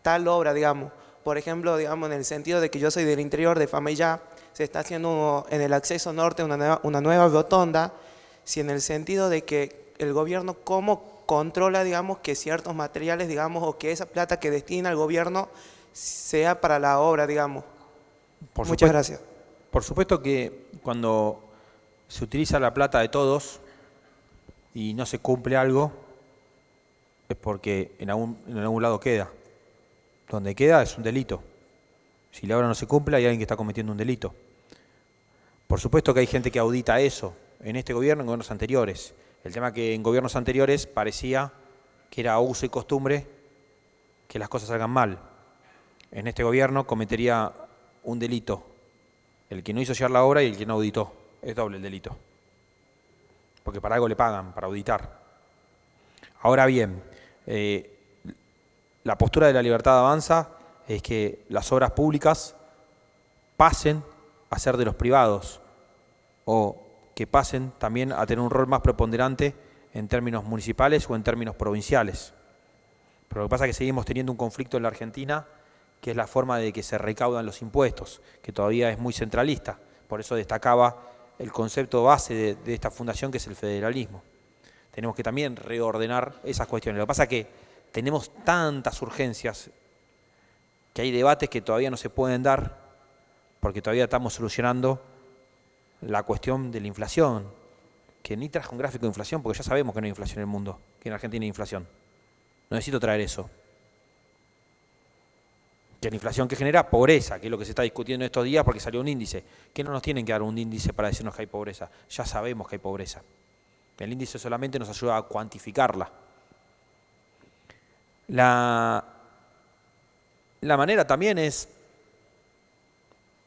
D: tal obra, digamos. Por ejemplo, digamos, en el sentido de que yo soy del interior de Fameyá, se está haciendo en el acceso norte una nueva rotonda, si en el sentido de que el gobierno cómo controla, digamos, que ciertos materiales, digamos, o que esa plata que destina el gobierno sea para la obra, digamos. Muchas gracias.
B: Por supuesto que cuando se utiliza la plata de todos y no se cumple algo, es porque en algún lado queda. Donde queda es un delito. Si la obra no se cumple, hay alguien que está cometiendo un delito. Por supuesto que hay gente que audita eso, en este gobierno, en gobiernos anteriores. El tema es que en gobiernos anteriores parecía que era uso y costumbre que las cosas salgan mal. En este gobierno cometería un delito el que no hizo llegar la obra y el que no auditó. Es doble el delito. Porque para algo le pagan, para auditar. Ahora bien, la postura de la Libertad Avanza es que las obras públicas pasen a ser de los privados o que pasen también a tener un rol más preponderante en términos municipales o en términos provinciales. Pero lo que pasa es que seguimos teniendo un conflicto en la Argentina, que es la forma de que se recaudan los impuestos, que todavía es muy centralista. Por eso destacaba el concepto base de esta fundación, que es el federalismo. Tenemos que también reordenar esas cuestiones. Lo que pasa es que tenemos tantas urgencias que hay debates que todavía no se pueden dar porque todavía estamos solucionando la cuestión de la inflación, que ni traje un gráfico de inflación porque ya sabemos que no hay inflación en el mundo, que en Argentina hay inflación. No necesito traer eso. Que la inflación que genera pobreza, que es lo que se está discutiendo estos días porque salió un índice. Que no nos tienen que dar un índice para decirnos que hay pobreza. Ya sabemos que hay pobreza. El índice solamente nos ayuda a cuantificarla. La manera también es,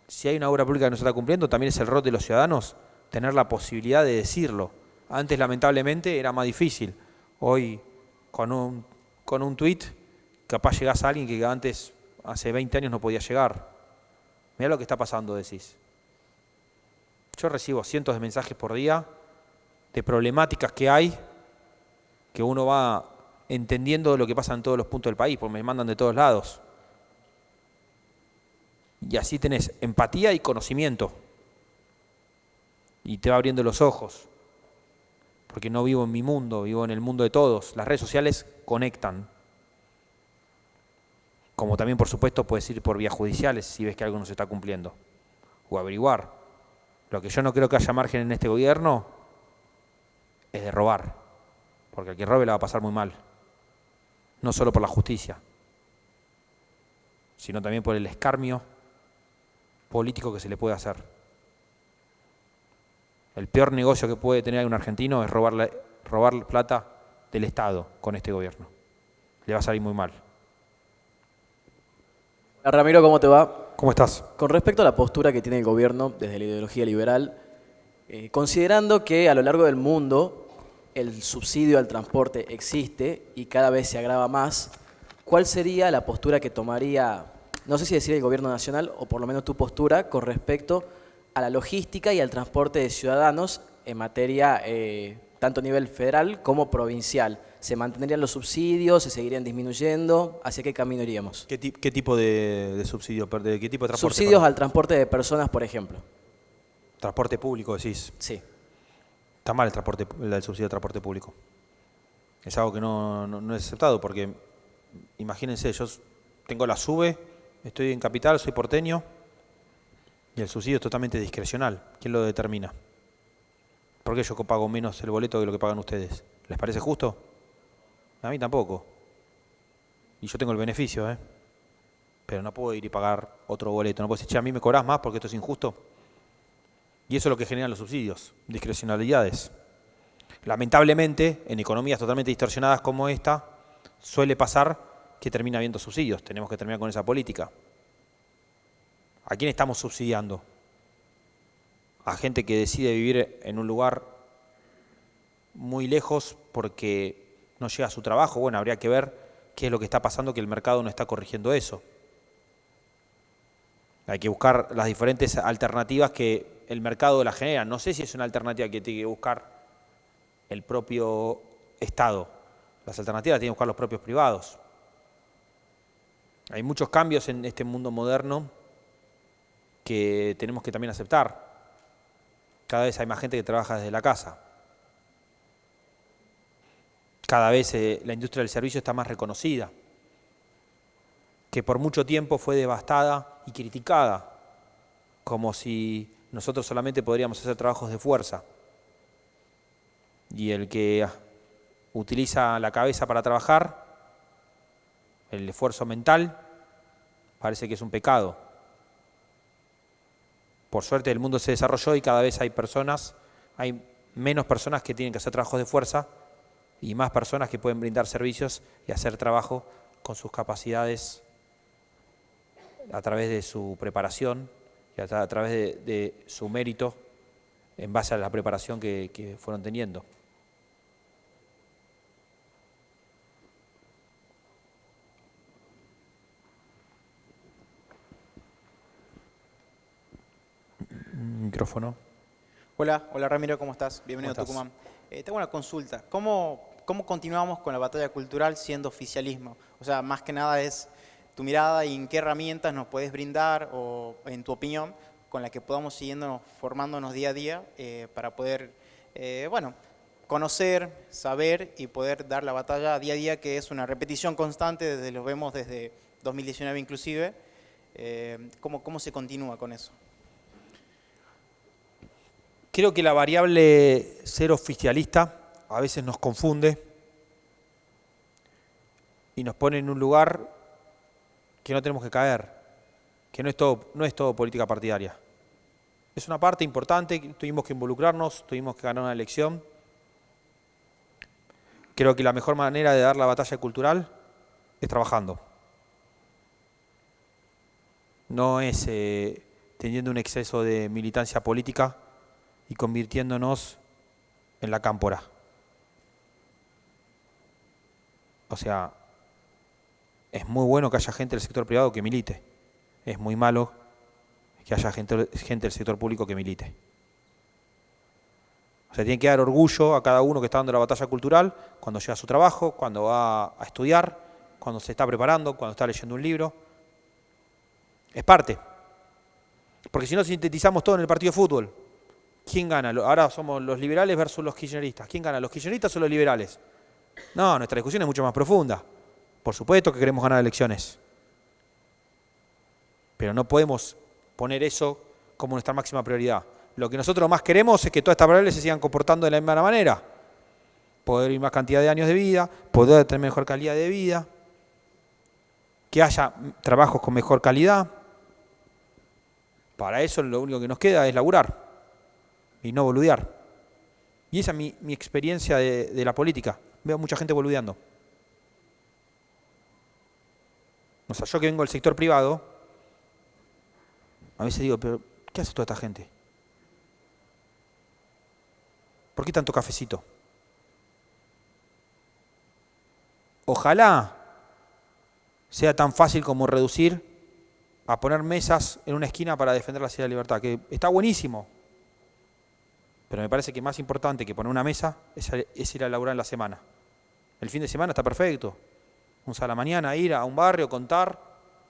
B: si hay una obra pública que no se está cumpliendo, también es el rol de los ciudadanos tener la posibilidad de decirlo. Antes, lamentablemente, era más difícil. Hoy, con un tuit, capaz llegás a alguien que antes, hace 20 años, no podía llegar. Mirá lo que está pasando, decís. Yo recibo cientos de mensajes por día de problemáticas que hay, que uno va entendiendo lo que pasa en todos los puntos del país, porque me mandan de todos lados. Y así tenés empatía y conocimiento. Y te va abriendo los ojos. Porque no vivo en mi mundo, vivo en el mundo de todos. Las redes sociales conectan. Como también, por supuesto, puedes ir por vías judiciales si ves que algo no se está cumpliendo. O averiguar. Lo que yo no creo que haya margen en este gobierno es de robar. Porque al que robe la va a pasar muy mal. No solo por la justicia, sino también por el escarnio político que se le puede hacer. El peor negocio que puede tener un argentino es robar plata del Estado con este gobierno. Le va a salir muy mal.
E: Hola Ramiro, ¿cómo te va?
B: ¿Cómo estás?
E: Con respecto a la postura que tiene el gobierno desde la ideología liberal, considerando que a lo largo del mundo el subsidio al transporte existe y cada vez se agrava más, ¿cuál sería la postura que tomaría, no sé si decir el gobierno nacional o por lo menos tu postura con respecto a la logística y al transporte de ciudadanos en materia tanto a nivel federal como provincial. ¿Se mantendrían los subsidios? ¿Se seguirían disminuyendo? ¿Hacia qué camino iríamos?
B: ¿Qué tipo de subsidio? ¿De qué tipo de transporte?
E: Subsidios
B: perdón?
E: al transporte de personas, por ejemplo.
B: Transporte público, decís.
E: Sí.
B: Está mal el subsidio de transporte público. Es algo que no es aceptado porque, imagínense, yo tengo la SUBE, estoy en Capital, soy porteño, y el subsidio es totalmente discrecional. ¿Quién lo determina? ¿Por qué yo pago menos el boleto de lo que pagan ustedes? ¿Les parece justo? A mí tampoco. Y yo tengo el beneficio, ¿eh? Pero no puedo ir y pagar otro boleto. No puedo decir, che, a mí me cobrás más porque esto es injusto. Y eso es lo que generan los subsidios, discrecionalidades. Lamentablemente, en economías totalmente distorsionadas como esta, suele pasar que termina habiendo subsidios. Tenemos que terminar con esa política. ¿A quién estamos subsidiando? A gente que decide vivir en un lugar muy lejos porque no llega a su trabajo. Bueno, habría que ver qué es lo que está pasando, que el mercado no está corrigiendo eso. Hay que buscar las diferentes alternativas que el mercado las genera. No sé si es una alternativa que tiene que buscar el propio Estado. Las alternativas tienen que buscar los propios privados. Hay muchos cambios en este mundo moderno que tenemos que también aceptar. Cada vez hay más gente que trabaja desde la casa. Cada vez la industria del servicio está más reconocida, que por mucho tiempo fue devastada y criticada, como si nosotros solamente podríamos hacer trabajos de fuerza. Y el que utiliza la cabeza para trabajar, el esfuerzo mental, parece que es un pecado. Por suerte el mundo se desarrolló y cada vez hay menos personas que tienen que hacer trabajos de fuerza y más personas que pueden brindar servicios y hacer trabajo con sus capacidades a través de su preparación y a través de su mérito en base a la preparación que fueron teniendo. Micrófono.
F: Hola Ramiro, ¿cómo estás? Bienvenido
B: ¿Cómo
F: a Tucumán. Tengo una consulta. ¿Cómo continuamos con la batalla cultural siendo oficialismo? O sea, más que nada es tu mirada y en qué herramientas nos puedes brindar o, en tu opinión, con la que podamos siguiendo formándonos día a día para poder, conocer, saber y poder dar la batalla día a día, que es una repetición constante, lo vemos desde 2019 inclusive. ¿Cómo se continúa con eso?
B: Creo que la variable ser oficialista a veces nos confunde y nos pone en un lugar que no tenemos que caer, que no es todo política partidaria. Es una parte importante, tuvimos que involucrarnos, tuvimos que ganar una elección. Creo que la mejor manera de dar la batalla cultural es trabajando. No es teniendo un exceso de militancia política y convirtiéndonos en la cámpora. O sea, es muy bueno que haya gente del sector privado que milite. Es muy malo que haya gente del sector público que milite. O sea, tiene que dar orgullo a cada uno que está dando la batalla cultural cuando llega a su trabajo, cuando va a estudiar, cuando se está preparando, cuando está leyendo un libro. Es parte. Porque si no sintetizamos todo en el partido de fútbol. ¿Quién gana? Ahora somos los liberales versus los kirchneristas. ¿Quién gana? ¿Los kirchneristas o los liberales? No, nuestra discusión es mucho más profunda. Por supuesto que queremos ganar elecciones. Pero no podemos poner eso como nuestra máxima prioridad. Lo que nosotros más queremos es que todas estas variables se sigan comportando de la misma manera. Poder ir más cantidad de años de vida, poder tener mejor calidad de vida, que haya trabajos con mejor calidad. Para eso lo único que nos queda es laburar y no boludear. Y esa es mi experiencia de la política. Veo mucha gente boludeando. O sea, yo que vengo del sector privado, a veces digo, pero ¿qué hace toda esta gente? ¿Por qué tanto cafecito? Ojalá sea tan fácil como reducir a poner mesas en una esquina para defender la ciudad de Libertad, que está buenísimo. Pero me parece que más importante que poner una mesa es ir a laburar en la semana. El fin de semana está perfecto. Un sábado a la mañana, ir a un barrio, contar.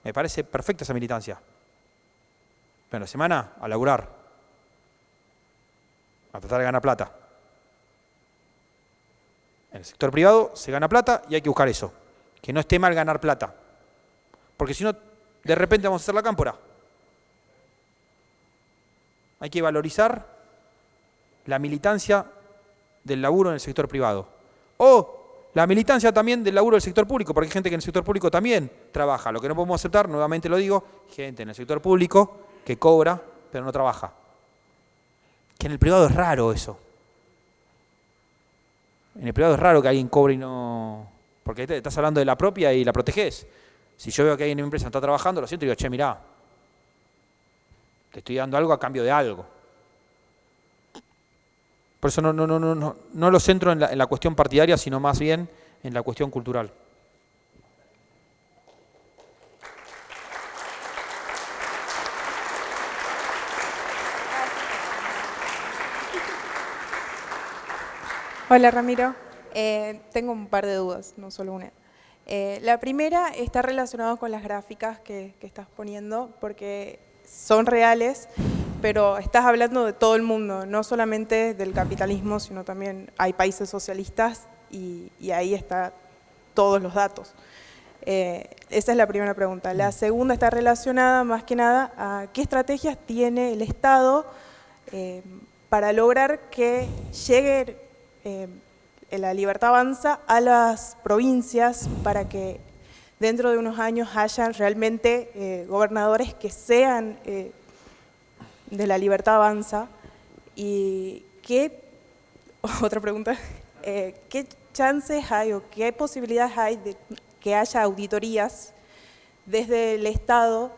B: Me parece perfecta esa militancia. Pero en la semana, a laburar. A tratar de ganar plata. En el sector privado se gana plata y hay que buscar eso. Que no esté mal ganar plata. Porque si no, de repente vamos a hacer la cámpora. Hay que valorizar la militancia del laburo en el sector privado. O la militancia también del laburo del sector público, porque hay gente que en el sector público también trabaja. Lo que no podemos aceptar, nuevamente lo digo, gente en el sector público que cobra, pero no trabaja. Que en el privado es raro eso. En el privado es raro que alguien cobre y no... Porque estás hablando de la propia y la protegés. Si yo veo que alguien en mi empresa está trabajando, lo siento y digo, che, mirá, te estoy dando algo a cambio de algo. Por eso no lo centro en la cuestión partidaria, sino más bien en la cuestión cultural.
G: Hola Ramiro, tengo un par de dudas, no solo una. La primera está relacionada con las gráficas que estás poniendo, porque son reales, pero estás hablando de todo el mundo, no solamente del capitalismo, sino también hay países socialistas y ahí están todos los datos. Esa es la primera pregunta. La segunda está relacionada más que nada a qué estrategias tiene el Estado para lograr que llegue la Libertad Avanza a las provincias, para que dentro de unos años hayan realmente gobernadores que sean de la Libertad Avanza. Y qué, otra pregunta, ¿qué chances hay o qué posibilidades hay de que haya auditorías desde el Estado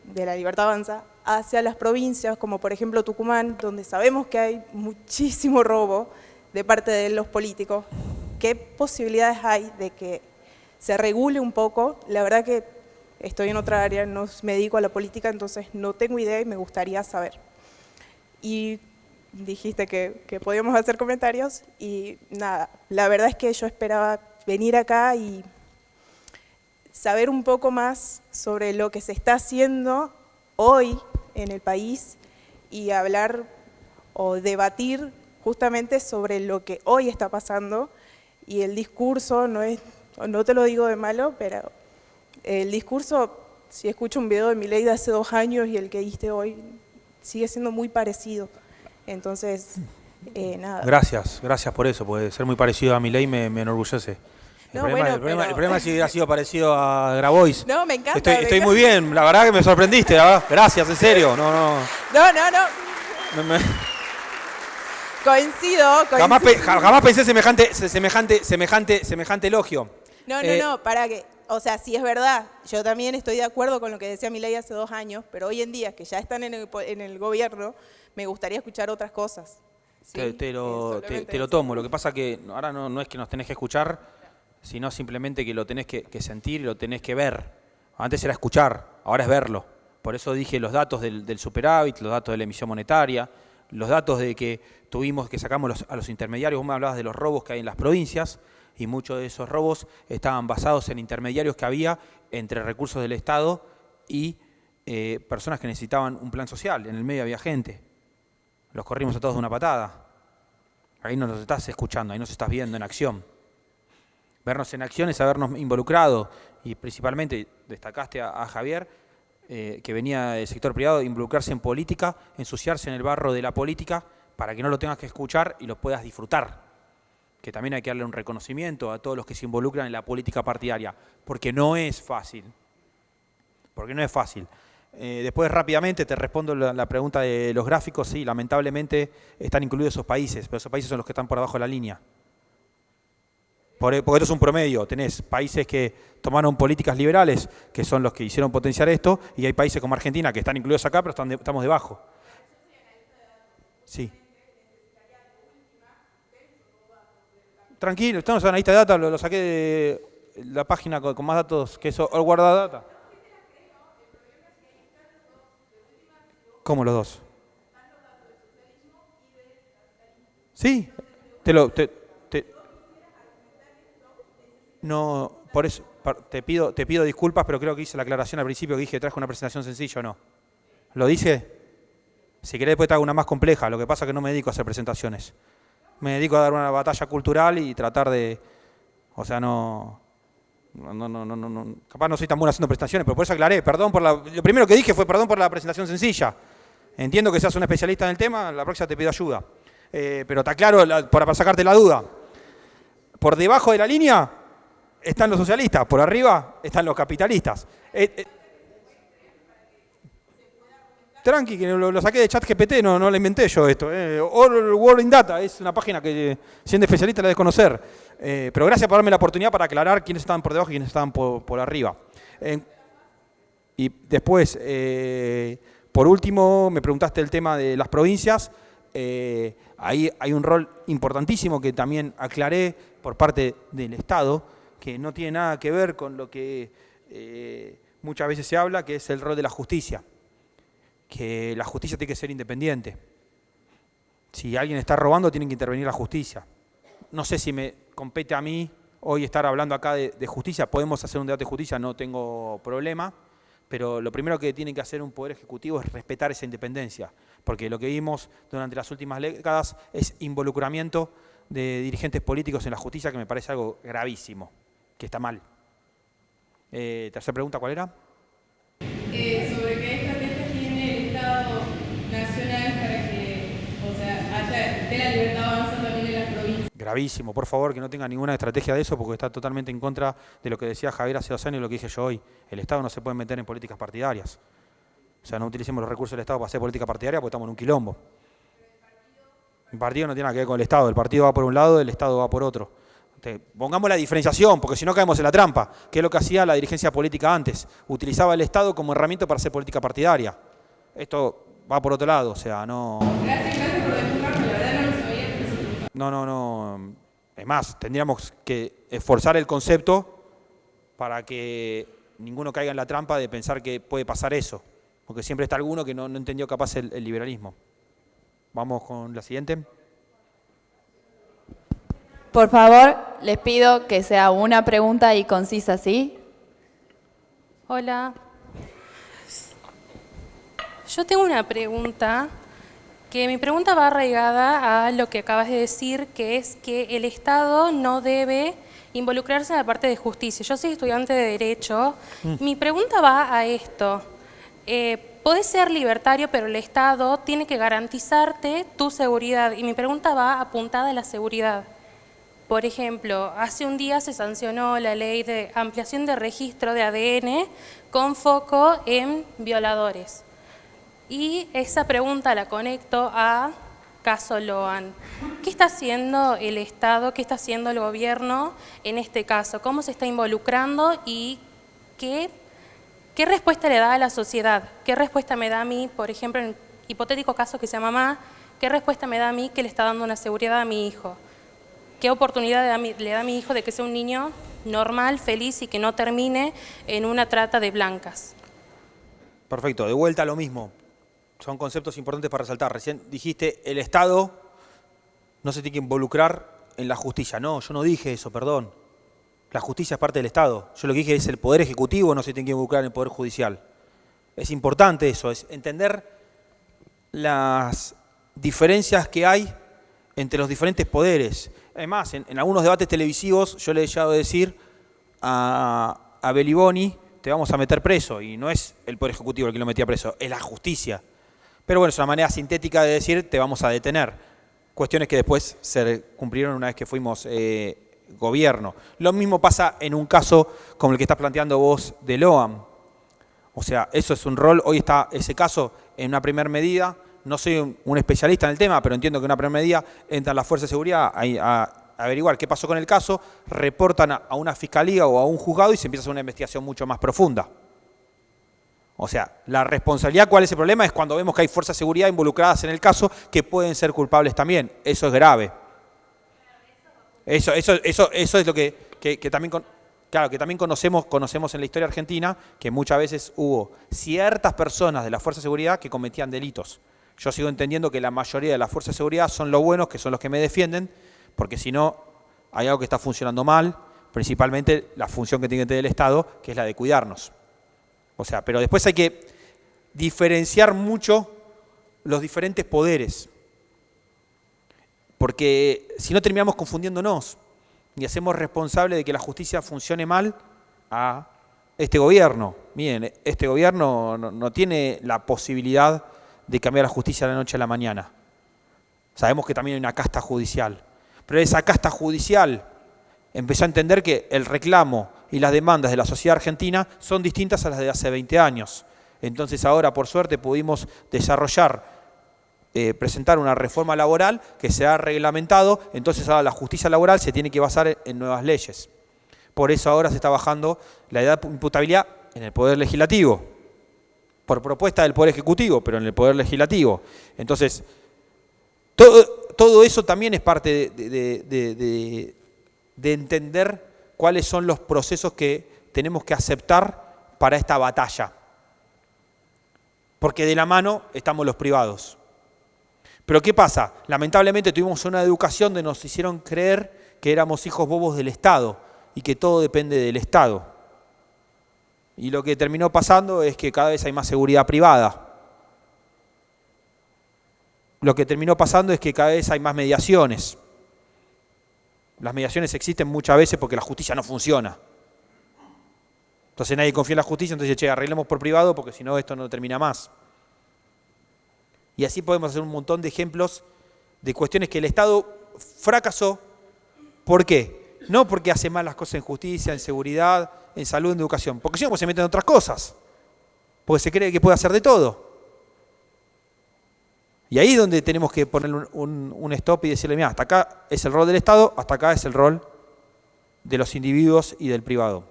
G: de la Libertad Avanza hacia las provincias, como por ejemplo Tucumán, donde sabemos que hay muchísimo robo de parte de los políticos? ¿Qué posibilidades hay de que se regule un poco? La verdad que estoy en otra área, no me dedico a la política, entonces no tengo idea y me gustaría saber. Y dijiste que podíamos hacer comentarios y nada, la verdad es que yo esperaba venir acá y saber un poco más sobre lo que se está haciendo hoy en el país y hablar o debatir justamente sobre lo que hoy está pasando. Y el discurso no te lo digo de malo, pero el discurso, si escucho un video de Milei de hace 2 años y el que diste hoy, sigue siendo muy parecido. Entonces, nada.
B: Gracias por eso, puede ser muy parecido a Milei, me enorgullece. El problema es si hubiera sido parecido a Grabois.
G: No, me encanta.
B: Estoy muy bien, la verdad que me sorprendiste, la verdad. Gracias, en serio. No.
G: Coincido.
B: Jamás pensé semejante elogio.
G: No, para que, o sea, sí es verdad, yo también estoy de acuerdo con lo que decía Milei hace 2 años, pero hoy en día, que ya están en el gobierno, me gustaría escuchar otras cosas. ¿Sí?
B: Te lo tomo, lo que pasa que ahora no es que nos tenés que escuchar, sino simplemente que lo tenés que sentir y lo tenés que ver. Antes era escuchar, ahora es verlo. Por eso dije los datos del superávit, los datos de la emisión monetaria, los datos de que sacamos a los intermediarios. Vos me hablabas de los robos que hay en las provincias, y muchos de esos robos estaban basados en intermediarios que había entre recursos del Estado y personas que necesitaban un plan social. En el medio había gente. Los corrimos a todos de una patada. Ahí no nos estás escuchando, ahí nos estás viendo en acción. Vernos en acción es habernos involucrado, y principalmente destacaste a Javier, que venía del sector privado, involucrarse en política, ensuciarse en el barro de la política para que no lo tengas que escuchar y lo puedas disfrutar. Que también hay que darle un reconocimiento a todos los que se involucran en la política partidaria, porque no es fácil. Después rápidamente te respondo la pregunta de los gráficos. Sí, lamentablemente están incluidos esos países, pero esos países son los que están por abajo de la línea. Porque esto es un promedio. Tenés países que tomaron políticas liberales, que son los que hicieron potenciar esto, y hay países como Argentina que están incluidos acá, pero estamos debajo. Sí. Tranquilo, estamos en la lista de datos, lo saqué de la página con más datos que eso, All Guarda Data. ¿Cómo los dos? Sí, no, por eso te pido disculpas, pero creo que hice la aclaración al principio que dije que traje una presentación sencilla o no. ¿Lo dije? Si querés después te hago una más compleja, lo que pasa es que no me dedico a hacer presentaciones. Me dedico a dar una batalla cultural y tratar de, o sea, no, capaz no soy tan bueno haciendo presentaciones, pero por eso aclaré, perdón por lo primero que dije fue perdón por la presentación sencilla. Entiendo que seas un especialista en el tema, la próxima te pido ayuda. Pero está claro, para sacarte la duda, por debajo de la línea están los socialistas, por arriba están los capitalistas. Tranqui, que lo saqué de ChatGPT, no lo inventé yo esto. All World in Data es una página que siendo especialista la debes conocer. Pero gracias por darme la oportunidad para aclarar quiénes estaban por debajo y quiénes estaban por arriba. Y después, por último, me preguntaste el tema de las provincias. Ahí hay un rol importantísimo que también aclaré por parte del Estado, que no tiene nada que ver con lo que muchas veces se habla, que es el rol de la justicia. Que la justicia tiene que ser independiente. Si alguien está robando, tiene que intervenir la justicia. No sé si me compete a mí hoy estar hablando acá de justicia. Podemos hacer un debate de justicia, no tengo problema. Pero lo primero que tiene que hacer un poder ejecutivo es respetar esa independencia. Porque lo que vimos durante las últimas décadas es involucramiento de dirigentes políticos en la justicia, que me parece algo gravísimo, que está mal. Tercera pregunta, ¿cuál era?
H: Sobre qué estrategias tiene el Estado nacional para que, o sea, esté la libertad avanzando también en las provincias.
B: Gravísimo, por favor, que no tenga ninguna estrategia de eso, porque está totalmente en contra de lo que decía Javier hace 2 años y lo que dije yo hoy. El Estado no se puede meter en políticas partidarias. O sea, no utilicemos los recursos del Estado para hacer política partidaria porque estamos en un quilombo. El partido no tiene nada que ver con el Estado. El partido va por un lado, el Estado va por otro. Pongamos la diferenciación, porque si no caemos en la trampa, que es lo que hacía la dirigencia política antes. Utilizaba el Estado como herramienta para hacer política partidaria. Esto va por otro lado, o sea, no...
H: Gracias por desculparme, la verdad no lo sabía.
B: No. Es más, tendríamos que esforzar el concepto para que ninguno caiga en la trampa de pensar que puede pasar eso. Porque siempre está alguno que no entendió capaz el liberalismo. Vamos con la siguiente.
A: Por favor, les pido que sea una pregunta y concisa, ¿sí?
I: Hola. Yo tengo una pregunta, que mi pregunta va arraigada a lo que acabas de decir, que es que el Estado no debe involucrarse en la parte de justicia. Yo soy estudiante de Derecho. Mi pregunta va a esto. Podés ser libertario, pero el Estado tiene que garantizarte tu seguridad. Y mi pregunta va apuntada a la seguridad. Por ejemplo, hace un día se sancionó la ley de ampliación de registro de ADN con foco en violadores. Y esa pregunta la conecto a caso Loan. ¿Qué está haciendo el Estado, qué está haciendo el gobierno en este caso? ¿Cómo se está involucrando y qué respuesta le da a la sociedad? ¿Qué respuesta me da a mí, por ejemplo, en el hipotético caso que sea mamá, qué respuesta me da a mí que le está dando una seguridad a mi hijo? ¿Qué oportunidad le da a mi hijo de que sea un niño normal, feliz y que no termine en una trata de blancas?
B: Perfecto, de vuelta a lo mismo. Son conceptos importantes para resaltar. Recién dijiste, el Estado no se tiene que involucrar en la justicia. No, yo no dije eso, perdón. La justicia es parte del Estado. Yo lo que dije es el Poder Ejecutivo no se tiene que involucrar en el Poder Judicial. Es importante eso, es entender las diferencias que hay entre los diferentes poderes. Además, en algunos debates televisivos yo le he llegado a decir a Beliboni, te vamos a meter preso, y no es el Poder Ejecutivo el que lo metía preso, es la justicia. Pero bueno, es una manera sintética de decir, te vamos a detener. Cuestiones que después se cumplieron una vez que fuimos gobierno. Lo mismo pasa en un caso como el que estás planteando vos de Loan. O sea, eso es un rol, hoy está ese caso en una primera medida. No soy un especialista en el tema, pero entiendo que en una primera medida entran las fuerzas de seguridad a averiguar qué pasó con el caso, reportan a una fiscalía o a un juzgado y se empieza a hacer una investigación mucho más profunda. O sea, la responsabilidad, ¿cuál es el problema? Es cuando vemos que hay fuerzas de seguridad involucradas en el caso que pueden ser culpables también. Eso es grave. Eso es lo que también... Claro, que también conocemos en la historia argentina que muchas veces hubo ciertas personas de la Fuerza de Seguridad que cometían delitos. Yo sigo entendiendo que la mayoría de la Fuerza de Seguridad son los buenos, que son los que me defienden, porque si no, hay algo que está funcionando mal, principalmente la función que tiene que tener el Estado, que es la de cuidarnos. O sea, pero después hay que diferenciar mucho los diferentes poderes, porque si no terminamos confundiéndonos y hacemos responsable de que la justicia funcione mal a este gobierno. Miren, este gobierno no tiene la posibilidad de cambiar la justicia de la noche a la mañana. Sabemos que también hay una casta judicial, pero esa casta judicial empezó a entender que el reclamo y las demandas de la sociedad argentina son distintas a las de hace 20 años. Entonces ahora, por suerte, pudimos desarrollar, presentar una reforma laboral que se ha reglamentado, entonces ahora la justicia laboral se tiene que basar en nuevas leyes. Por eso ahora se está bajando la edad de imputabilidad en el Poder Legislativo, por propuesta del Poder Ejecutivo, pero en el Poder Legislativo. Entonces, todo eso también es parte de entender cuáles son los procesos que tenemos que aceptar para esta batalla. Porque de la mano estamos los privados. Pero ¿qué pasa? Lamentablemente tuvimos una educación donde nos hicieron creer que éramos hijos bobos del Estado y que todo depende del Estado. Y lo que terminó pasando es que cada vez hay más seguridad privada. Lo que terminó pasando es que cada vez hay más mediaciones. Las mediaciones existen muchas veces porque la justicia no funciona. Entonces nadie confía en la justicia, entonces dice, che, arreglemos por privado porque si no esto no termina más. Y así podemos hacer un montón de ejemplos de cuestiones que el Estado fracasó. ¿Por qué? No porque hace mal las cosas en justicia, en seguridad, en salud, en educación. Porque si no, pues se meten en otras cosas. Porque se cree que puede hacer de todo. Y ahí es donde tenemos que poner un stop y decirle, mira, hasta acá es el rol del Estado, hasta acá es el rol de los individuos y del privado.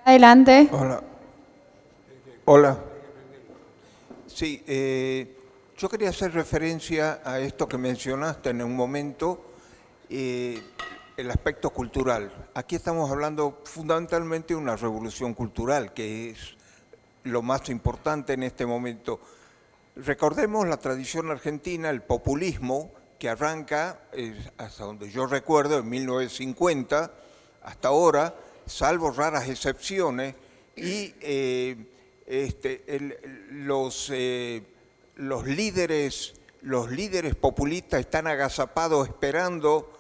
A: Adelante.
J: Hola. Sí, yo quería hacer referencia a esto que mencionaste en un momento, el aspecto cultural. Aquí estamos hablando fundamentalmente de una revolución cultural, que es lo más importante en este momento. Recordemos la tradición argentina, el populismo, que arranca, hasta donde yo recuerdo, en 1950, hasta ahora, salvo raras excepciones, y los líderes populistas están agazapados esperando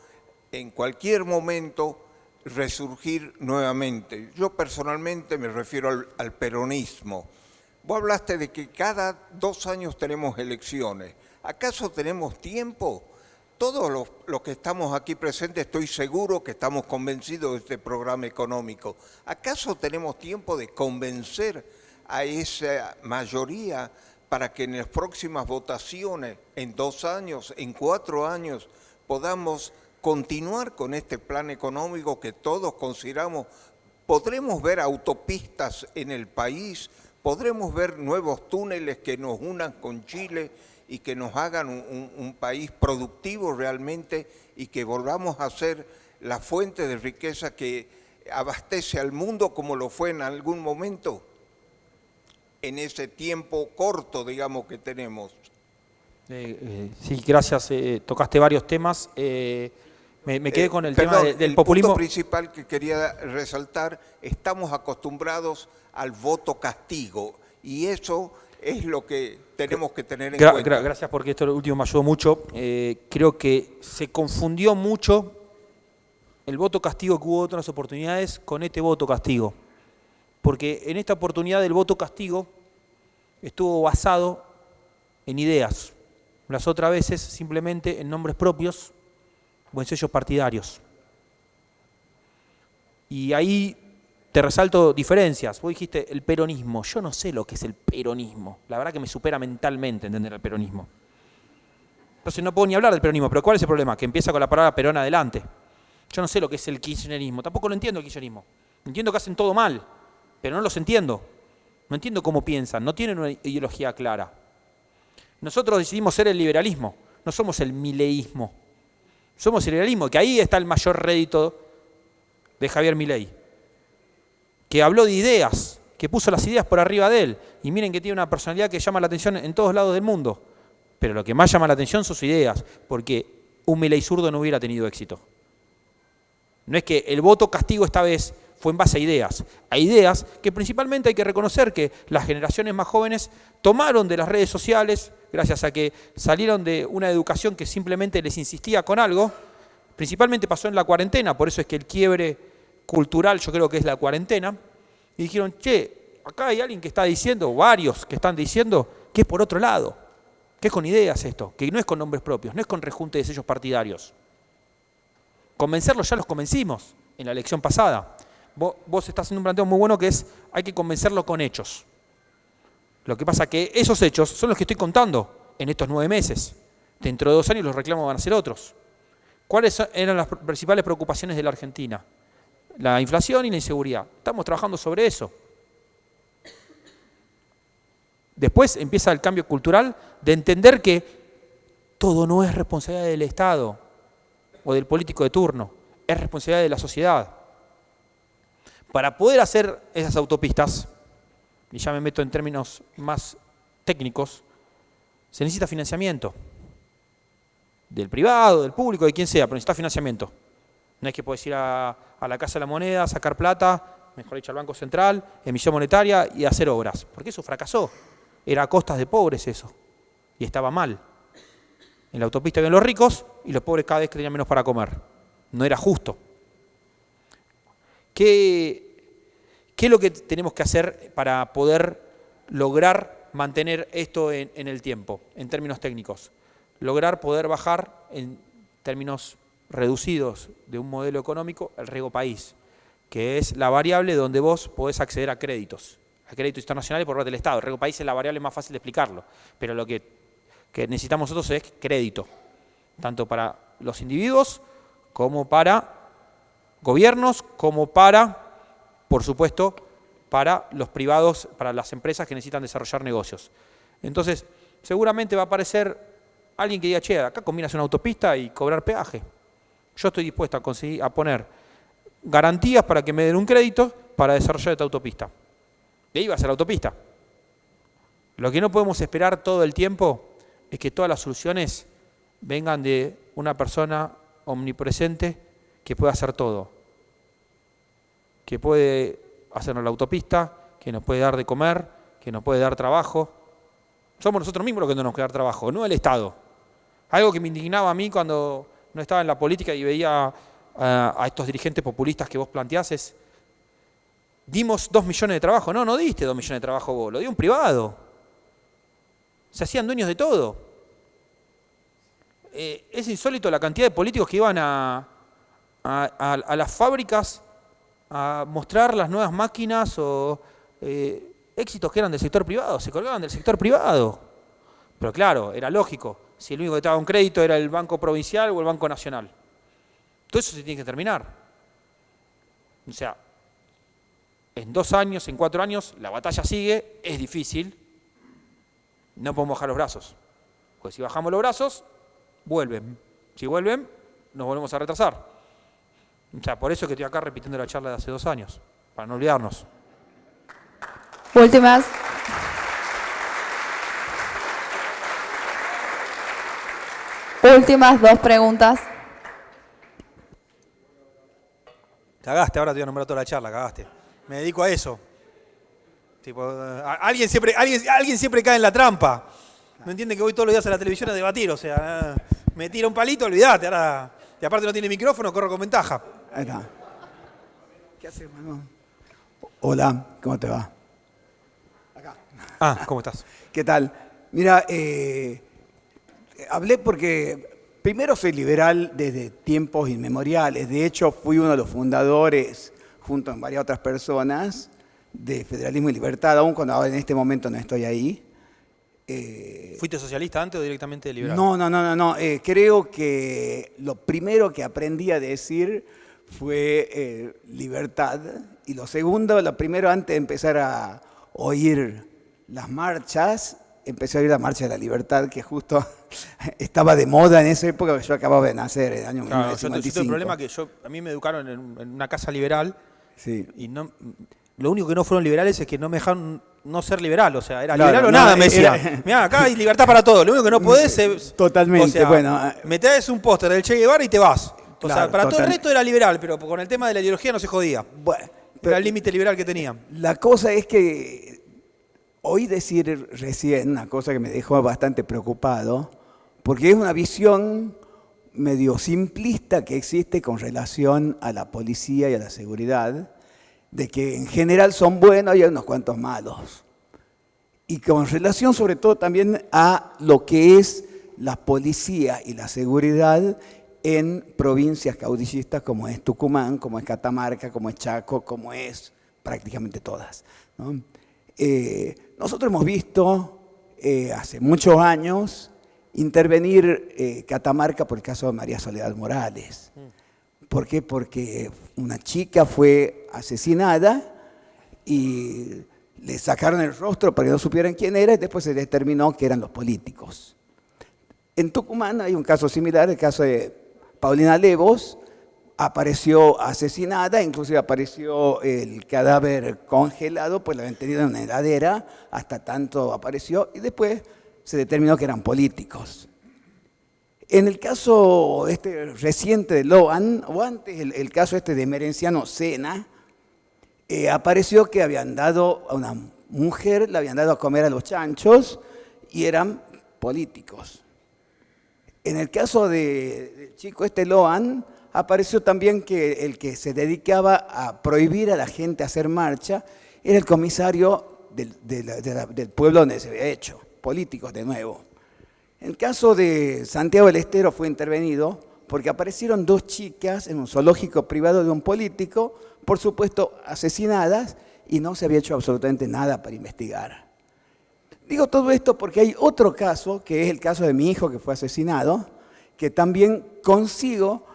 J: en cualquier momento resurgir nuevamente. Yo personalmente me refiero al peronismo. Vos hablaste de que cada 2 años tenemos elecciones. ¿Acaso tenemos tiempo? Todos los que estamos aquí presentes estoy seguro que estamos convencidos de este programa económico. ¿Acaso tenemos tiempo de convencer a esa mayoría para que en las próximas votaciones, en 2 años, en 4 años, podamos continuar con este plan económico que todos consideramos? ¿Podremos ver autopistas en el país? ¿Podremos ver nuevos túneles que nos unan con Chile y que nos hagan un país productivo realmente y que volvamos a ser la fuente de riqueza que abastece al mundo como lo fue en algún momento en ese tiempo corto, digamos, que tenemos?
B: Sí, gracias. Tocaste varios temas. Me quedé con el tema del populismo.
J: El punto principal que quería resaltar, estamos acostumbrados al voto castigo y eso es lo que tenemos que tener en cuenta.
B: Gracias, porque esto último me ayudó mucho. Creo que se confundió mucho el voto castigo que hubo en otras oportunidades con este voto castigo. Porque en esta oportunidad el voto castigo estuvo basado en ideas. Las otras veces simplemente en nombres propios o en sellos partidarios. Y ahí te resalto diferencias. Vos dijiste el peronismo. Yo no sé lo que es el peronismo. La verdad que me supera mentalmente entender el peronismo. Entonces no puedo ni hablar del peronismo. Pero ¿cuál es el problema? Que empieza con la palabra Perón adelante. Yo no sé lo que es el kirchnerismo. Tampoco lo entiendo el kirchnerismo. Entiendo que hacen todo mal, pero no los entiendo. No entiendo cómo piensan. No tienen una ideología clara. Nosotros decidimos ser el liberalismo. No somos el mileísmo. Somos el liberalismo, que ahí está el mayor rédito de Javier Milei, que habló de ideas, que puso las ideas por arriba de él. Y miren que tiene una personalidad que llama la atención en todos lados del mundo. Pero lo que más llama la atención son sus ideas, porque un Milei zurdo no hubiera tenido éxito. No es que el voto castigo esta vez fue en base a ideas. A ideas que principalmente hay que reconocer que las generaciones más jóvenes tomaron de las redes sociales, gracias a que salieron de una educación que simplemente les insistía con algo. Principalmente pasó en la cuarentena, por eso es que el quiebre cultural yo creo que es la cuarentena. Y dijeron, che, acá hay alguien que está diciendo, varios que están diciendo, que es por otro lado, que es con ideas esto, que no es con nombres propios, no es con rejunte de sellos partidarios. Convencerlos ya los convencimos en la elección pasada. Vos estás haciendo un planteo muy bueno que es, hay que convencerlo con hechos. Lo que pasa es que esos hechos son los que estoy contando en estos 9 meses. Dentro de 2 años los reclamos van a ser otros. ¿Cuáles eran las principales preocupaciones de la Argentina? La inflación y la inseguridad. Estamos trabajando sobre eso. Después empieza el cambio cultural de entender que todo no es responsabilidad del Estado o del político de turno, es responsabilidad de la sociedad. Para poder hacer esas autopistas, y ya me meto en términos más técnicos, se necesita financiamiento. Del privado, del público, de quien sea, pero necesita financiamiento. No es que puedes ir a la Casa de la Moneda, sacar plata, mejor dicho al Banco Central, emisión monetaria y hacer obras. Porque eso fracasó. Era a costas de pobres eso. Y estaba mal. En la autopista vivían los ricos y los pobres cada vez que tenían menos para comer. No era justo. ¿Qué es lo que tenemos que hacer para poder lograr mantener esto en el tiempo, en términos técnicos? Lograr poder bajar en términos reducidos de un modelo económico el riesgo país, que es la variable donde vos podés acceder a créditos internacionales por parte del Estado. El riesgo país es la variable más fácil de explicarlo, pero lo que necesitamos nosotros es crédito, tanto para los individuos como para gobiernos, como para, por supuesto, para los privados, para las empresas que necesitan desarrollar negocios. Entonces, seguramente va a aparecer alguien que diga, che, acá combinas una autopista y cobrar peaje. Yo estoy dispuesto a poner garantías para que me den un crédito para desarrollar esta autopista. De ahí va a ser la autopista. Lo que no podemos esperar todo el tiempo es que todas las soluciones vengan de una persona omnipresente que puede hacer todo. Que puede hacernos la autopista, que nos puede dar de comer, que nos puede dar trabajo. Somos nosotros mismos los que no nos puede dar trabajo, no el Estado. Algo que me indignaba a mí cuando no estaba en la política y veía a estos dirigentes populistas que vos planteás es, dimos 2 millones de trabajo. No diste 2 millones de trabajo vos, lo dio un privado. Se hacían dueños de todo. Es insólito la cantidad de políticos que iban a las fábricas a mostrar las nuevas máquinas o éxitos que eran del sector privado, se colgaban del sector privado. Pero claro, era lógico, si el único que te daba un crédito era el Banco Provincial o el Banco Nacional. Todo eso se tiene que terminar. O sea, en 2 años, en 4 años, la batalla sigue, es difícil, no podemos bajar los brazos. Pues si bajamos los brazos, vuelven. Si vuelven, nos volvemos a retrasar. O sea, por eso es que estoy acá repitiendo la charla de hace 2 años, para no olvidarnos.
A: Últimas 2 preguntas.
B: Cagaste, ahora te voy a nombrar toda la charla, cagaste. Me dedico a eso. Tipo, alguien siempre cae en la trampa. No entiende que voy todos los días a la televisión a debatir, o sea, me tira un palito, olvídate, ahora, y aparte no tiene micrófono, corro con ventaja.
K: Ahí está. ¿Qué haces, Manuel? Hola, ¿cómo te va?
B: ¿Cómo estás?
K: ¿Qué tal? Mira, hablé porque primero soy liberal desde tiempos inmemoriales. De hecho, fui uno de los fundadores, junto a varias otras personas, de Federalismo y Libertad, aun cuando ahora en este momento no estoy ahí.
B: ¿Fuiste socialista antes o directamente liberal?
K: No. Creo que lo primero que aprendí a decir fue libertad. Y lo segundo, lo primero, antes de empezar a oír las marchas, empecé a ir a la Marcha de la Libertad, que justo estaba de moda en esa época, yo acababa de nacer, en el año
B: Claro,
K: 1955.
B: yo tengo el problema que a mí me educaron en una casa liberal,
K: Sí.
B: y no, lo único que no fueron liberales es que no me dejaron no ser liberal, o sea, era
K: Claro,
B: liberal o
K: no,
B: nada, me decían.
K: era-
B: Mirá, acá hay libertad para todo, lo único que no podés es...
K: Totalmente,
B: o sea,
K: bueno.
B: me traes un póster del Che Guevara y te vas. O
K: Claro,
B: sea, para todo el
K: total.
B: resto era liberal, pero con el tema de la ideología no se jodía.
K: Bueno,
B: Era el límite liberal que tenían.
K: la cosa es que oí decir recién una cosa que me dejó bastante preocupado, porque es una visión medio simplista que existe con relación a la policía y a la seguridad, de que en general son buenos y hay unos cuantos malos. Y con relación sobre todo también a lo que es la policía y la seguridad en provincias caudillistas como es Tucumán, como es Catamarca, como es Chaco, como es prácticamente todas, ¿no? Nosotros hemos visto hace muchos años intervenir Catamarca por el caso de María Soledad Morales. ¿Por qué? Porque una chica fue asesinada y le sacaron el rostro para que no supieran quién era y después se determinó que eran los políticos. En Tucumán hay un caso similar, el caso de Paulina Levos, apareció asesinada, inclusive apareció el cadáver congelado, pues la habían tenido en una heladera, hasta tanto apareció, y después se determinó que eran políticos. En el caso reciente de Loan, o antes el caso de Merenciano Sena, apareció que habían dado a una mujer, le habían dado a comer a los chanchos, y eran políticos. En el caso del chico Loan, apareció también que el que se dedicaba a prohibir a la gente hacer marcha era el comisario del pueblo donde se había hecho, políticos de nuevo. En el caso de Santiago del Estero fue intervenido porque aparecieron dos chicas en un zoológico privado de un político, por supuesto asesinadas, y no se había hecho absolutamente nada para investigar. Digo todo esto porque hay otro caso, que es el caso de mi hijo que fue asesinado, que también consigo,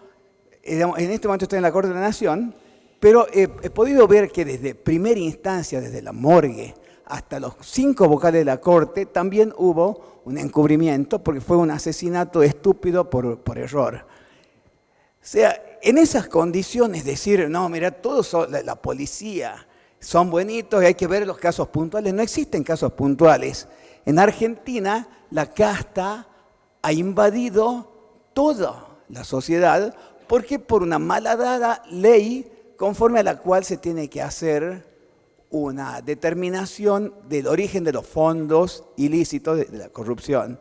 K: en este momento estoy en la Corte de la Nación, pero he podido ver que desde primera instancia, desde la morgue hasta los 5 vocales de la Corte, también hubo un encubrimiento porque fue un asesinato estúpido por error. O sea, en esas condiciones decir, no, mira, todos son, la policía son buenitos y hay que ver los casos puntuales. No existen casos puntuales. En Argentina, la casta ha invadido toda la sociedad porque por una malhadada ley conforme a la cual se tiene que hacer una determinación del origen de los fondos ilícitos de la corrupción.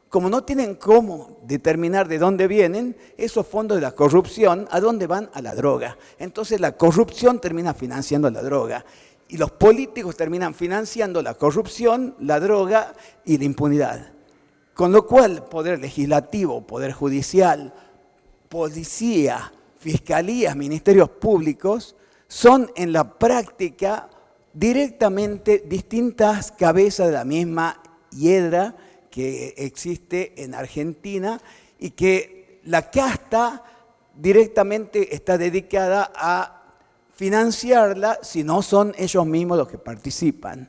K: Como no tienen cómo determinar de dónde vienen, esos fondos de la corrupción, ¿a dónde van? A la droga. Entonces la corrupción termina financiando la droga. Y los políticos terminan financiando la corrupción, la droga y la impunidad. Con lo cual, poder legislativo, poder judicial, policía, fiscalías, ministerios públicos, son en la práctica directamente distintas cabezas de la misma hiedra que existe en Argentina y que la casta directamente está dedicada a financiarla si no son ellos mismos los que participan.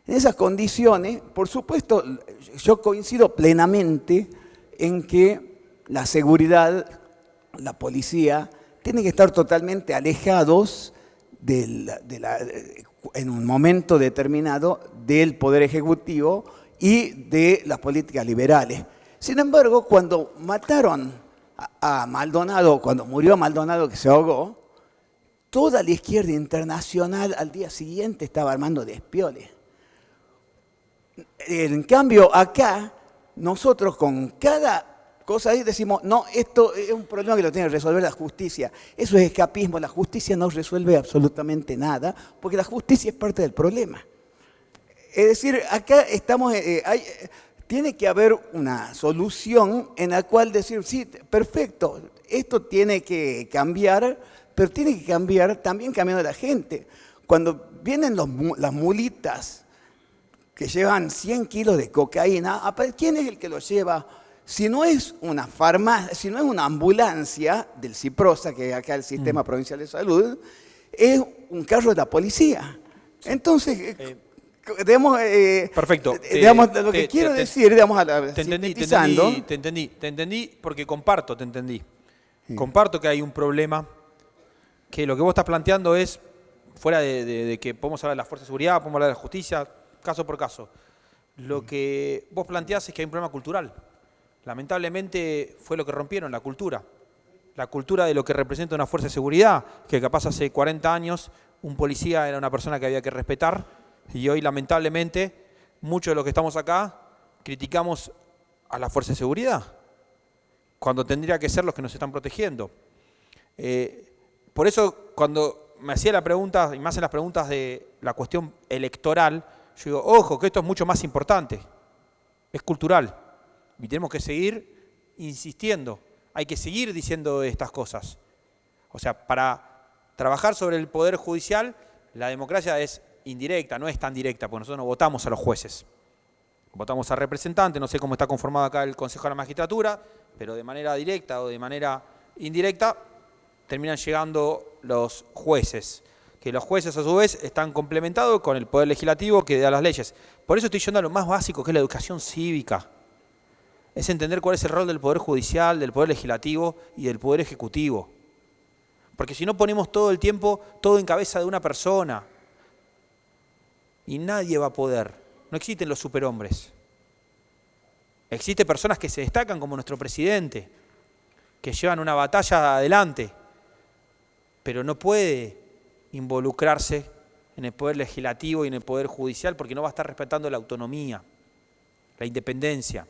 K: En esas condiciones, por supuesto, yo coincido plenamente en que la seguridad, la policía, tienen que estar totalmente alejados en un momento determinado del Poder Ejecutivo y de las políticas liberales. Sin embargo, cuando mataron a Maldonado, cuando murió Maldonado que se ahogó, toda la izquierda internacional al día siguiente estaba armando despioles. En cambio, acá, nosotros con cada cosa ahí decimos, no, esto es un problema que lo tiene que resolver la justicia. Eso es escapismo, la justicia no resuelve absolutamente nada, porque la justicia es parte del problema. Es decir, acá estamos, tiene que haber una solución en la cual decir, sí, perfecto, esto tiene que cambiar, pero tiene que cambiar también cambiando la gente. Cuando vienen las mulitas que llevan 100 kilos de cocaína, ¿quién es el que lo lleva? Si no es una farmacia, si no es una ambulancia del Ciprosa, que es acá el Sistema Provincial de Salud, es un carro de la policía. Entonces, digamos,
B: Perfecto.
K: digamos, lo que quiero decir, digamos,
B: te entendí,
K: sintetizando.
B: te entendí porque comparto, te entendí. Comparto que hay un problema, que lo que vos estás planteando es, fuera de que podemos hablar de la fuerza de seguridad, podemos hablar de la justicia, caso por caso. Lo que vos planteás es que hay un problema cultural. Lamentablemente fue lo que rompieron, la cultura. La cultura de lo que representa una fuerza de seguridad, que capaz hace 40 años un policía era una persona que había que respetar, y hoy lamentablemente muchos de los que estamos acá criticamos a la fuerza de seguridad, cuando tendría que ser los que nos están protegiendo. Por eso cuando me hacía la pregunta, y me hacen las preguntas de la cuestión electoral, yo digo, ojo, que esto es mucho más importante, es cultural, y tenemos que seguir insistiendo, hay que seguir diciendo estas cosas. O sea, para trabajar sobre el Poder Judicial, la democracia es indirecta, no es tan directa, porque nosotros no votamos a los jueces. Votamos a representantes, no sé cómo está conformado acá el Consejo de la Magistratura, pero de manera directa o de manera indirecta terminan llegando los jueces, que los jueces a su vez están complementados con el Poder Legislativo que da las leyes. Por eso estoy yendo a lo más básico, que es la educación cívica. Es entender cuál es el rol del Poder Judicial, del Poder Legislativo y del Poder Ejecutivo. Porque si no ponemos todo el tiempo todo en cabeza de una persona, y nadie va a poder. No existen los superhombres. Existen personas que se destacan como nuestro presidente, que llevan una batalla adelante, pero no puede involucrarse en el Poder Legislativo y en el Poder Judicial porque no va a estar respetando la autonomía, la independencia.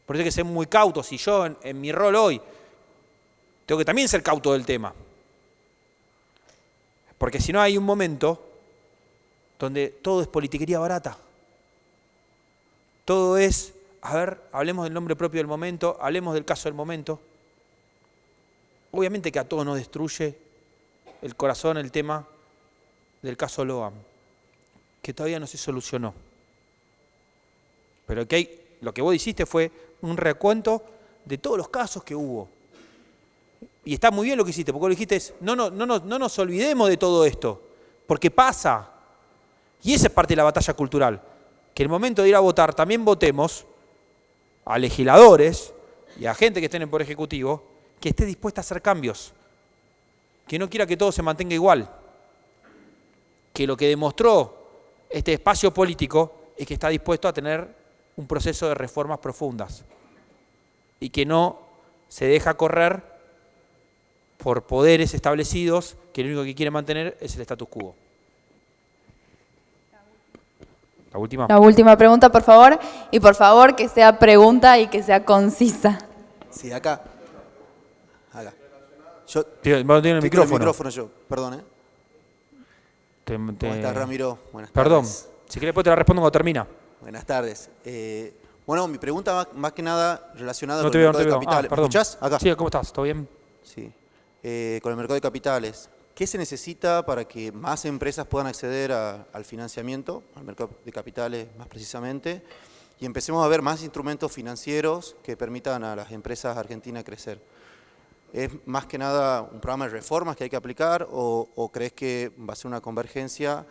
B: Por eso hay que ser muy cautos, y yo en mi rol hoy tengo que también ser cauto del tema. Porque si no hay un momento donde todo es politiquería barata. Todo es, a ver, hablemos del nombre propio del momento, hablemos del caso del momento. Obviamente que a todos nos destruye el corazón el tema del caso Loam, que todavía no se solucionó. Pero lo que vos hiciste fue un recuento de todos los casos que hubo. Y está muy bien lo que hiciste, porque vos dijiste, no nos olvidemos de todo esto, porque pasa. Y esa es parte de la batalla cultural, que en el momento de ir a votar también votemos a legisladores y a gente que esté en el Poder Ejecutivo, que esté dispuesta a hacer cambios, que no quiera que todo se mantenga igual, que lo que demostró este espacio político es que está dispuesto a tener un proceso de reformas profundas y que no se deja correr por poderes establecidos que lo único que quieren mantener es el status quo. La última.
A: La última pregunta, por favor. Y por favor que sea pregunta y que sea concisa.
L: Sí, acá. Yo
B: Tiene el micrófono.
L: El micrófono yo, perdón. ¿Cómo estás, Ramiro? Buenas tardes.
B: Perdón, si querés después te la respondo cuando termina.
L: Buenas tardes. Bueno, mi pregunta más que nada relacionada
B: No
L: con
B: te
L: el
B: veo,
L: mercado
B: no te
L: de
B: veo.
L: capitales.
B: Perdón.
L: ¿Me escuchás? Acá.
B: Sí, ¿cómo estás? ¿Todo bien?
L: Sí. Con el mercado de capitales. ¿Qué se necesita para que más empresas puedan acceder al financiamiento, al mercado de capitales más precisamente, y empecemos a ver más instrumentos financieros que permitan a las empresas argentinas crecer? ¿Es más que nada un programa de reformas que hay que aplicar o crees que va a ser una convergencia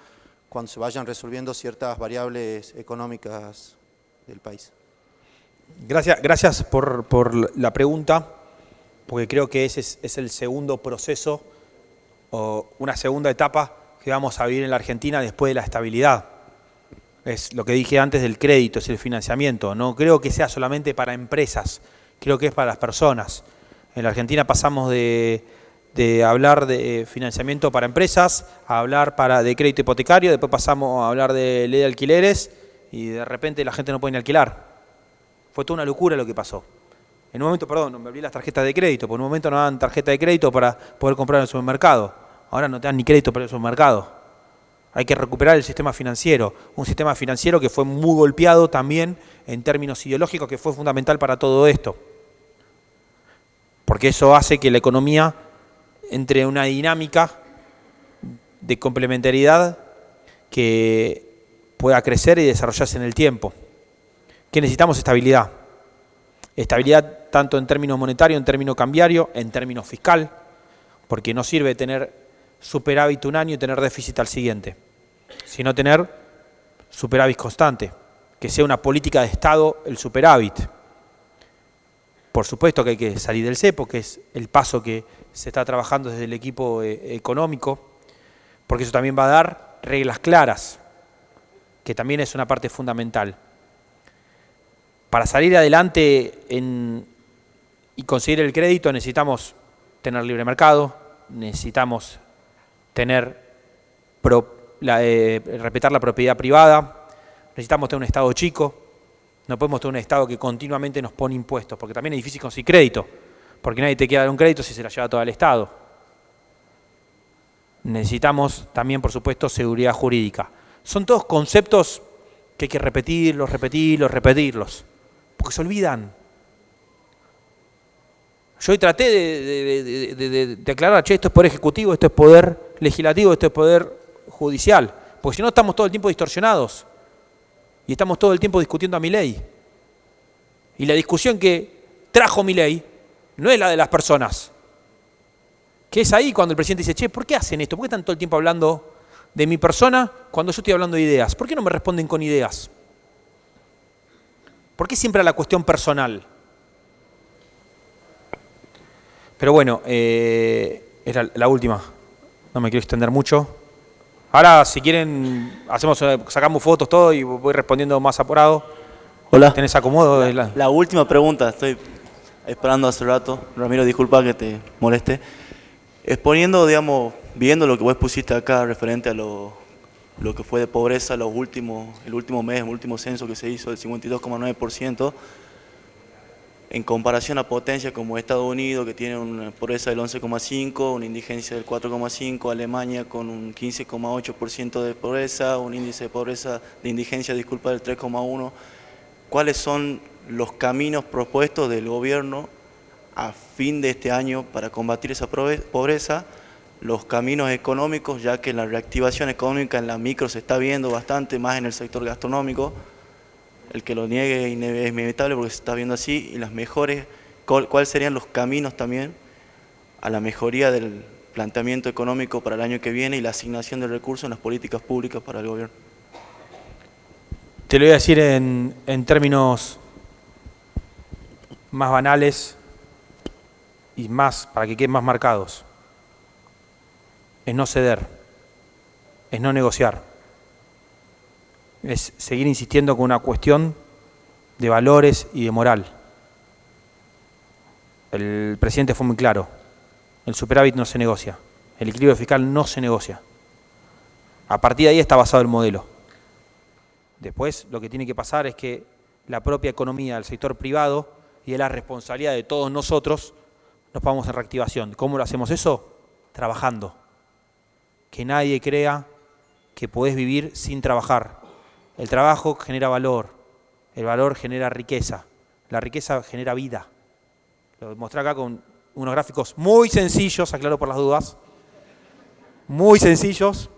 L: cuando se vayan resolviendo ciertas variables económicas del país?
B: Gracias por la pregunta, porque creo que ese es el segundo proceso o una segunda etapa que vamos a vivir en la Argentina después de la estabilidad. Es lo que dije antes del crédito, es el financiamiento. No creo que sea solamente para empresas, creo que es para las personas. En la Argentina pasamos de hablar de financiamiento para empresas a hablar de crédito hipotecario, después pasamos a hablar de ley de alquileres y de repente la gente no puede ni alquilar. Fue toda una locura lo que pasó. En un momento, perdón, me olvidé las tarjetas de crédito, por un momento no daban tarjeta de crédito para poder comprar en el supermercado. Ahora no te dan ni crédito para el supermercado. Hay que recuperar el sistema financiero, un sistema financiero que fue muy golpeado también en términos ideológicos, que fue fundamental para todo esto. Porque eso hace que la economía entre en una dinámica de complementariedad que pueda crecer y desarrollarse en el tiempo. ¿Qué necesitamos? Estabilidad. Estabilidad tanto en términos monetarios, en términos cambiarios, en términos fiscal, porque no sirve tener superávit un año y tener déficit al siguiente, sino tener superávit constante, que sea una política de Estado el superávit. Por supuesto que hay que salir del cepo, que es el paso que se está trabajando desde el equipo económico, porque eso también va a dar reglas claras, que también es una parte fundamental. Para salir adelante y conseguir el crédito necesitamos tener libre mercado, necesitamos respetar la propiedad privada, necesitamos tener un Estado chico, no podemos tener un Estado que continuamente nos pone impuestos, porque también es difícil conseguir crédito, porque nadie te quiere dar un crédito si se la lleva todo el Estado. Necesitamos también, por supuesto, seguridad jurídica. Son todos conceptos que hay que repetirlos, porque se olvidan. Yo hoy traté de aclarar, che, esto es poder ejecutivo, esto es poder legislativo, esto es poder judicial, porque si no estamos todo el tiempo distorsionados y estamos todo el tiempo discutiendo a Milei. Y la discusión que trajo Milei no es la de las personas, que es ahí cuando el presidente dice, che, ¿por qué hacen esto? ¿Por qué están todo el tiempo hablando de mi persona cuando yo estoy hablando de ideas? ¿Por qué no me responden con ideas? ¿Por qué siempre a la cuestión personal? Pero bueno, era la última. No me quiero extender mucho. Ahora, si quieren, sacamos fotos, todo, y voy respondiendo más apurado.
M: Hola.
B: ¿Tenés acomodo?
M: La última pregunta, estoy esperando hace rato. Ramiro, disculpa que te moleste. Exponiendo, digamos, viendo lo que vos pusiste acá referente a lo que fue de pobreza el último mes, el último censo que se hizo, del 52,9%, en comparación a potencias como Estados Unidos, que tiene una pobreza del 11,5%, una indigencia del 4,5%, Alemania con un 15,8% de pobreza, un índice de pobreza, de indigencia, disculpa, del 3,1%. ¿Cuáles son los caminos propuestos del gobierno a fin de este año para combatir esa pobreza? Los caminos económicos, ya que la reactivación económica en la micro se está viendo bastante, más en el sector gastronómico. El que lo niegue es inevitable porque se está viendo así. Y las mejores, ¿cuáles serían los caminos también a la mejoría del planteamiento económico para el año que viene y la asignación de recursos en las políticas públicas para el gobierno?
B: Te lo voy a decir en términos más banales y más, para que queden más marcados. Es no ceder, es no negociar, es seguir insistiendo con una cuestión de valores y de moral. El presidente fue muy claro, el superávit no se negocia, el equilibrio fiscal no se negocia. A partir de ahí está basado el modelo. Después lo que tiene que pasar es que la propia economía del sector privado, y es la responsabilidad de todos nosotros, nos pongamos en reactivación. ¿Cómo lo hacemos eso? Trabajando. Que nadie crea que podés vivir sin trabajar. El trabajo genera valor, el valor genera riqueza, la riqueza genera vida. Lo mostré acá con unos gráficos muy sencillos, aclaro por las dudas, muy sencillos,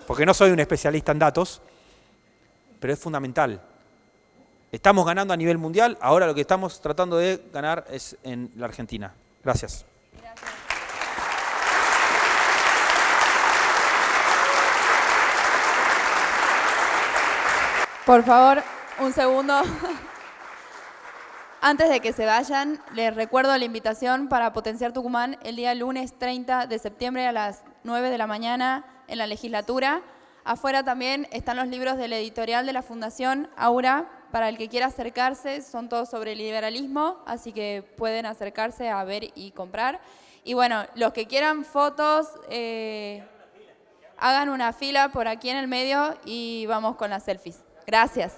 B: porque no soy un especialista en datos, pero es fundamental. Estamos ganando a nivel mundial, ahora lo que estamos tratando de ganar es en la Argentina. Gracias.
A: Por favor, un segundo. Antes de que se vayan, les recuerdo la invitación para Potenciar Tucumán el día lunes 30 de septiembre a las 9 de la mañana en la legislatura. Afuera también están los libros del editorial de la Fundación Aura, para el que quiera acercarse, son todos sobre el liberalismo, así que pueden acercarse a ver y comprar. Y bueno, los que quieran fotos, hagan una fila por aquí en el medio y vamos con las selfies. Gracias.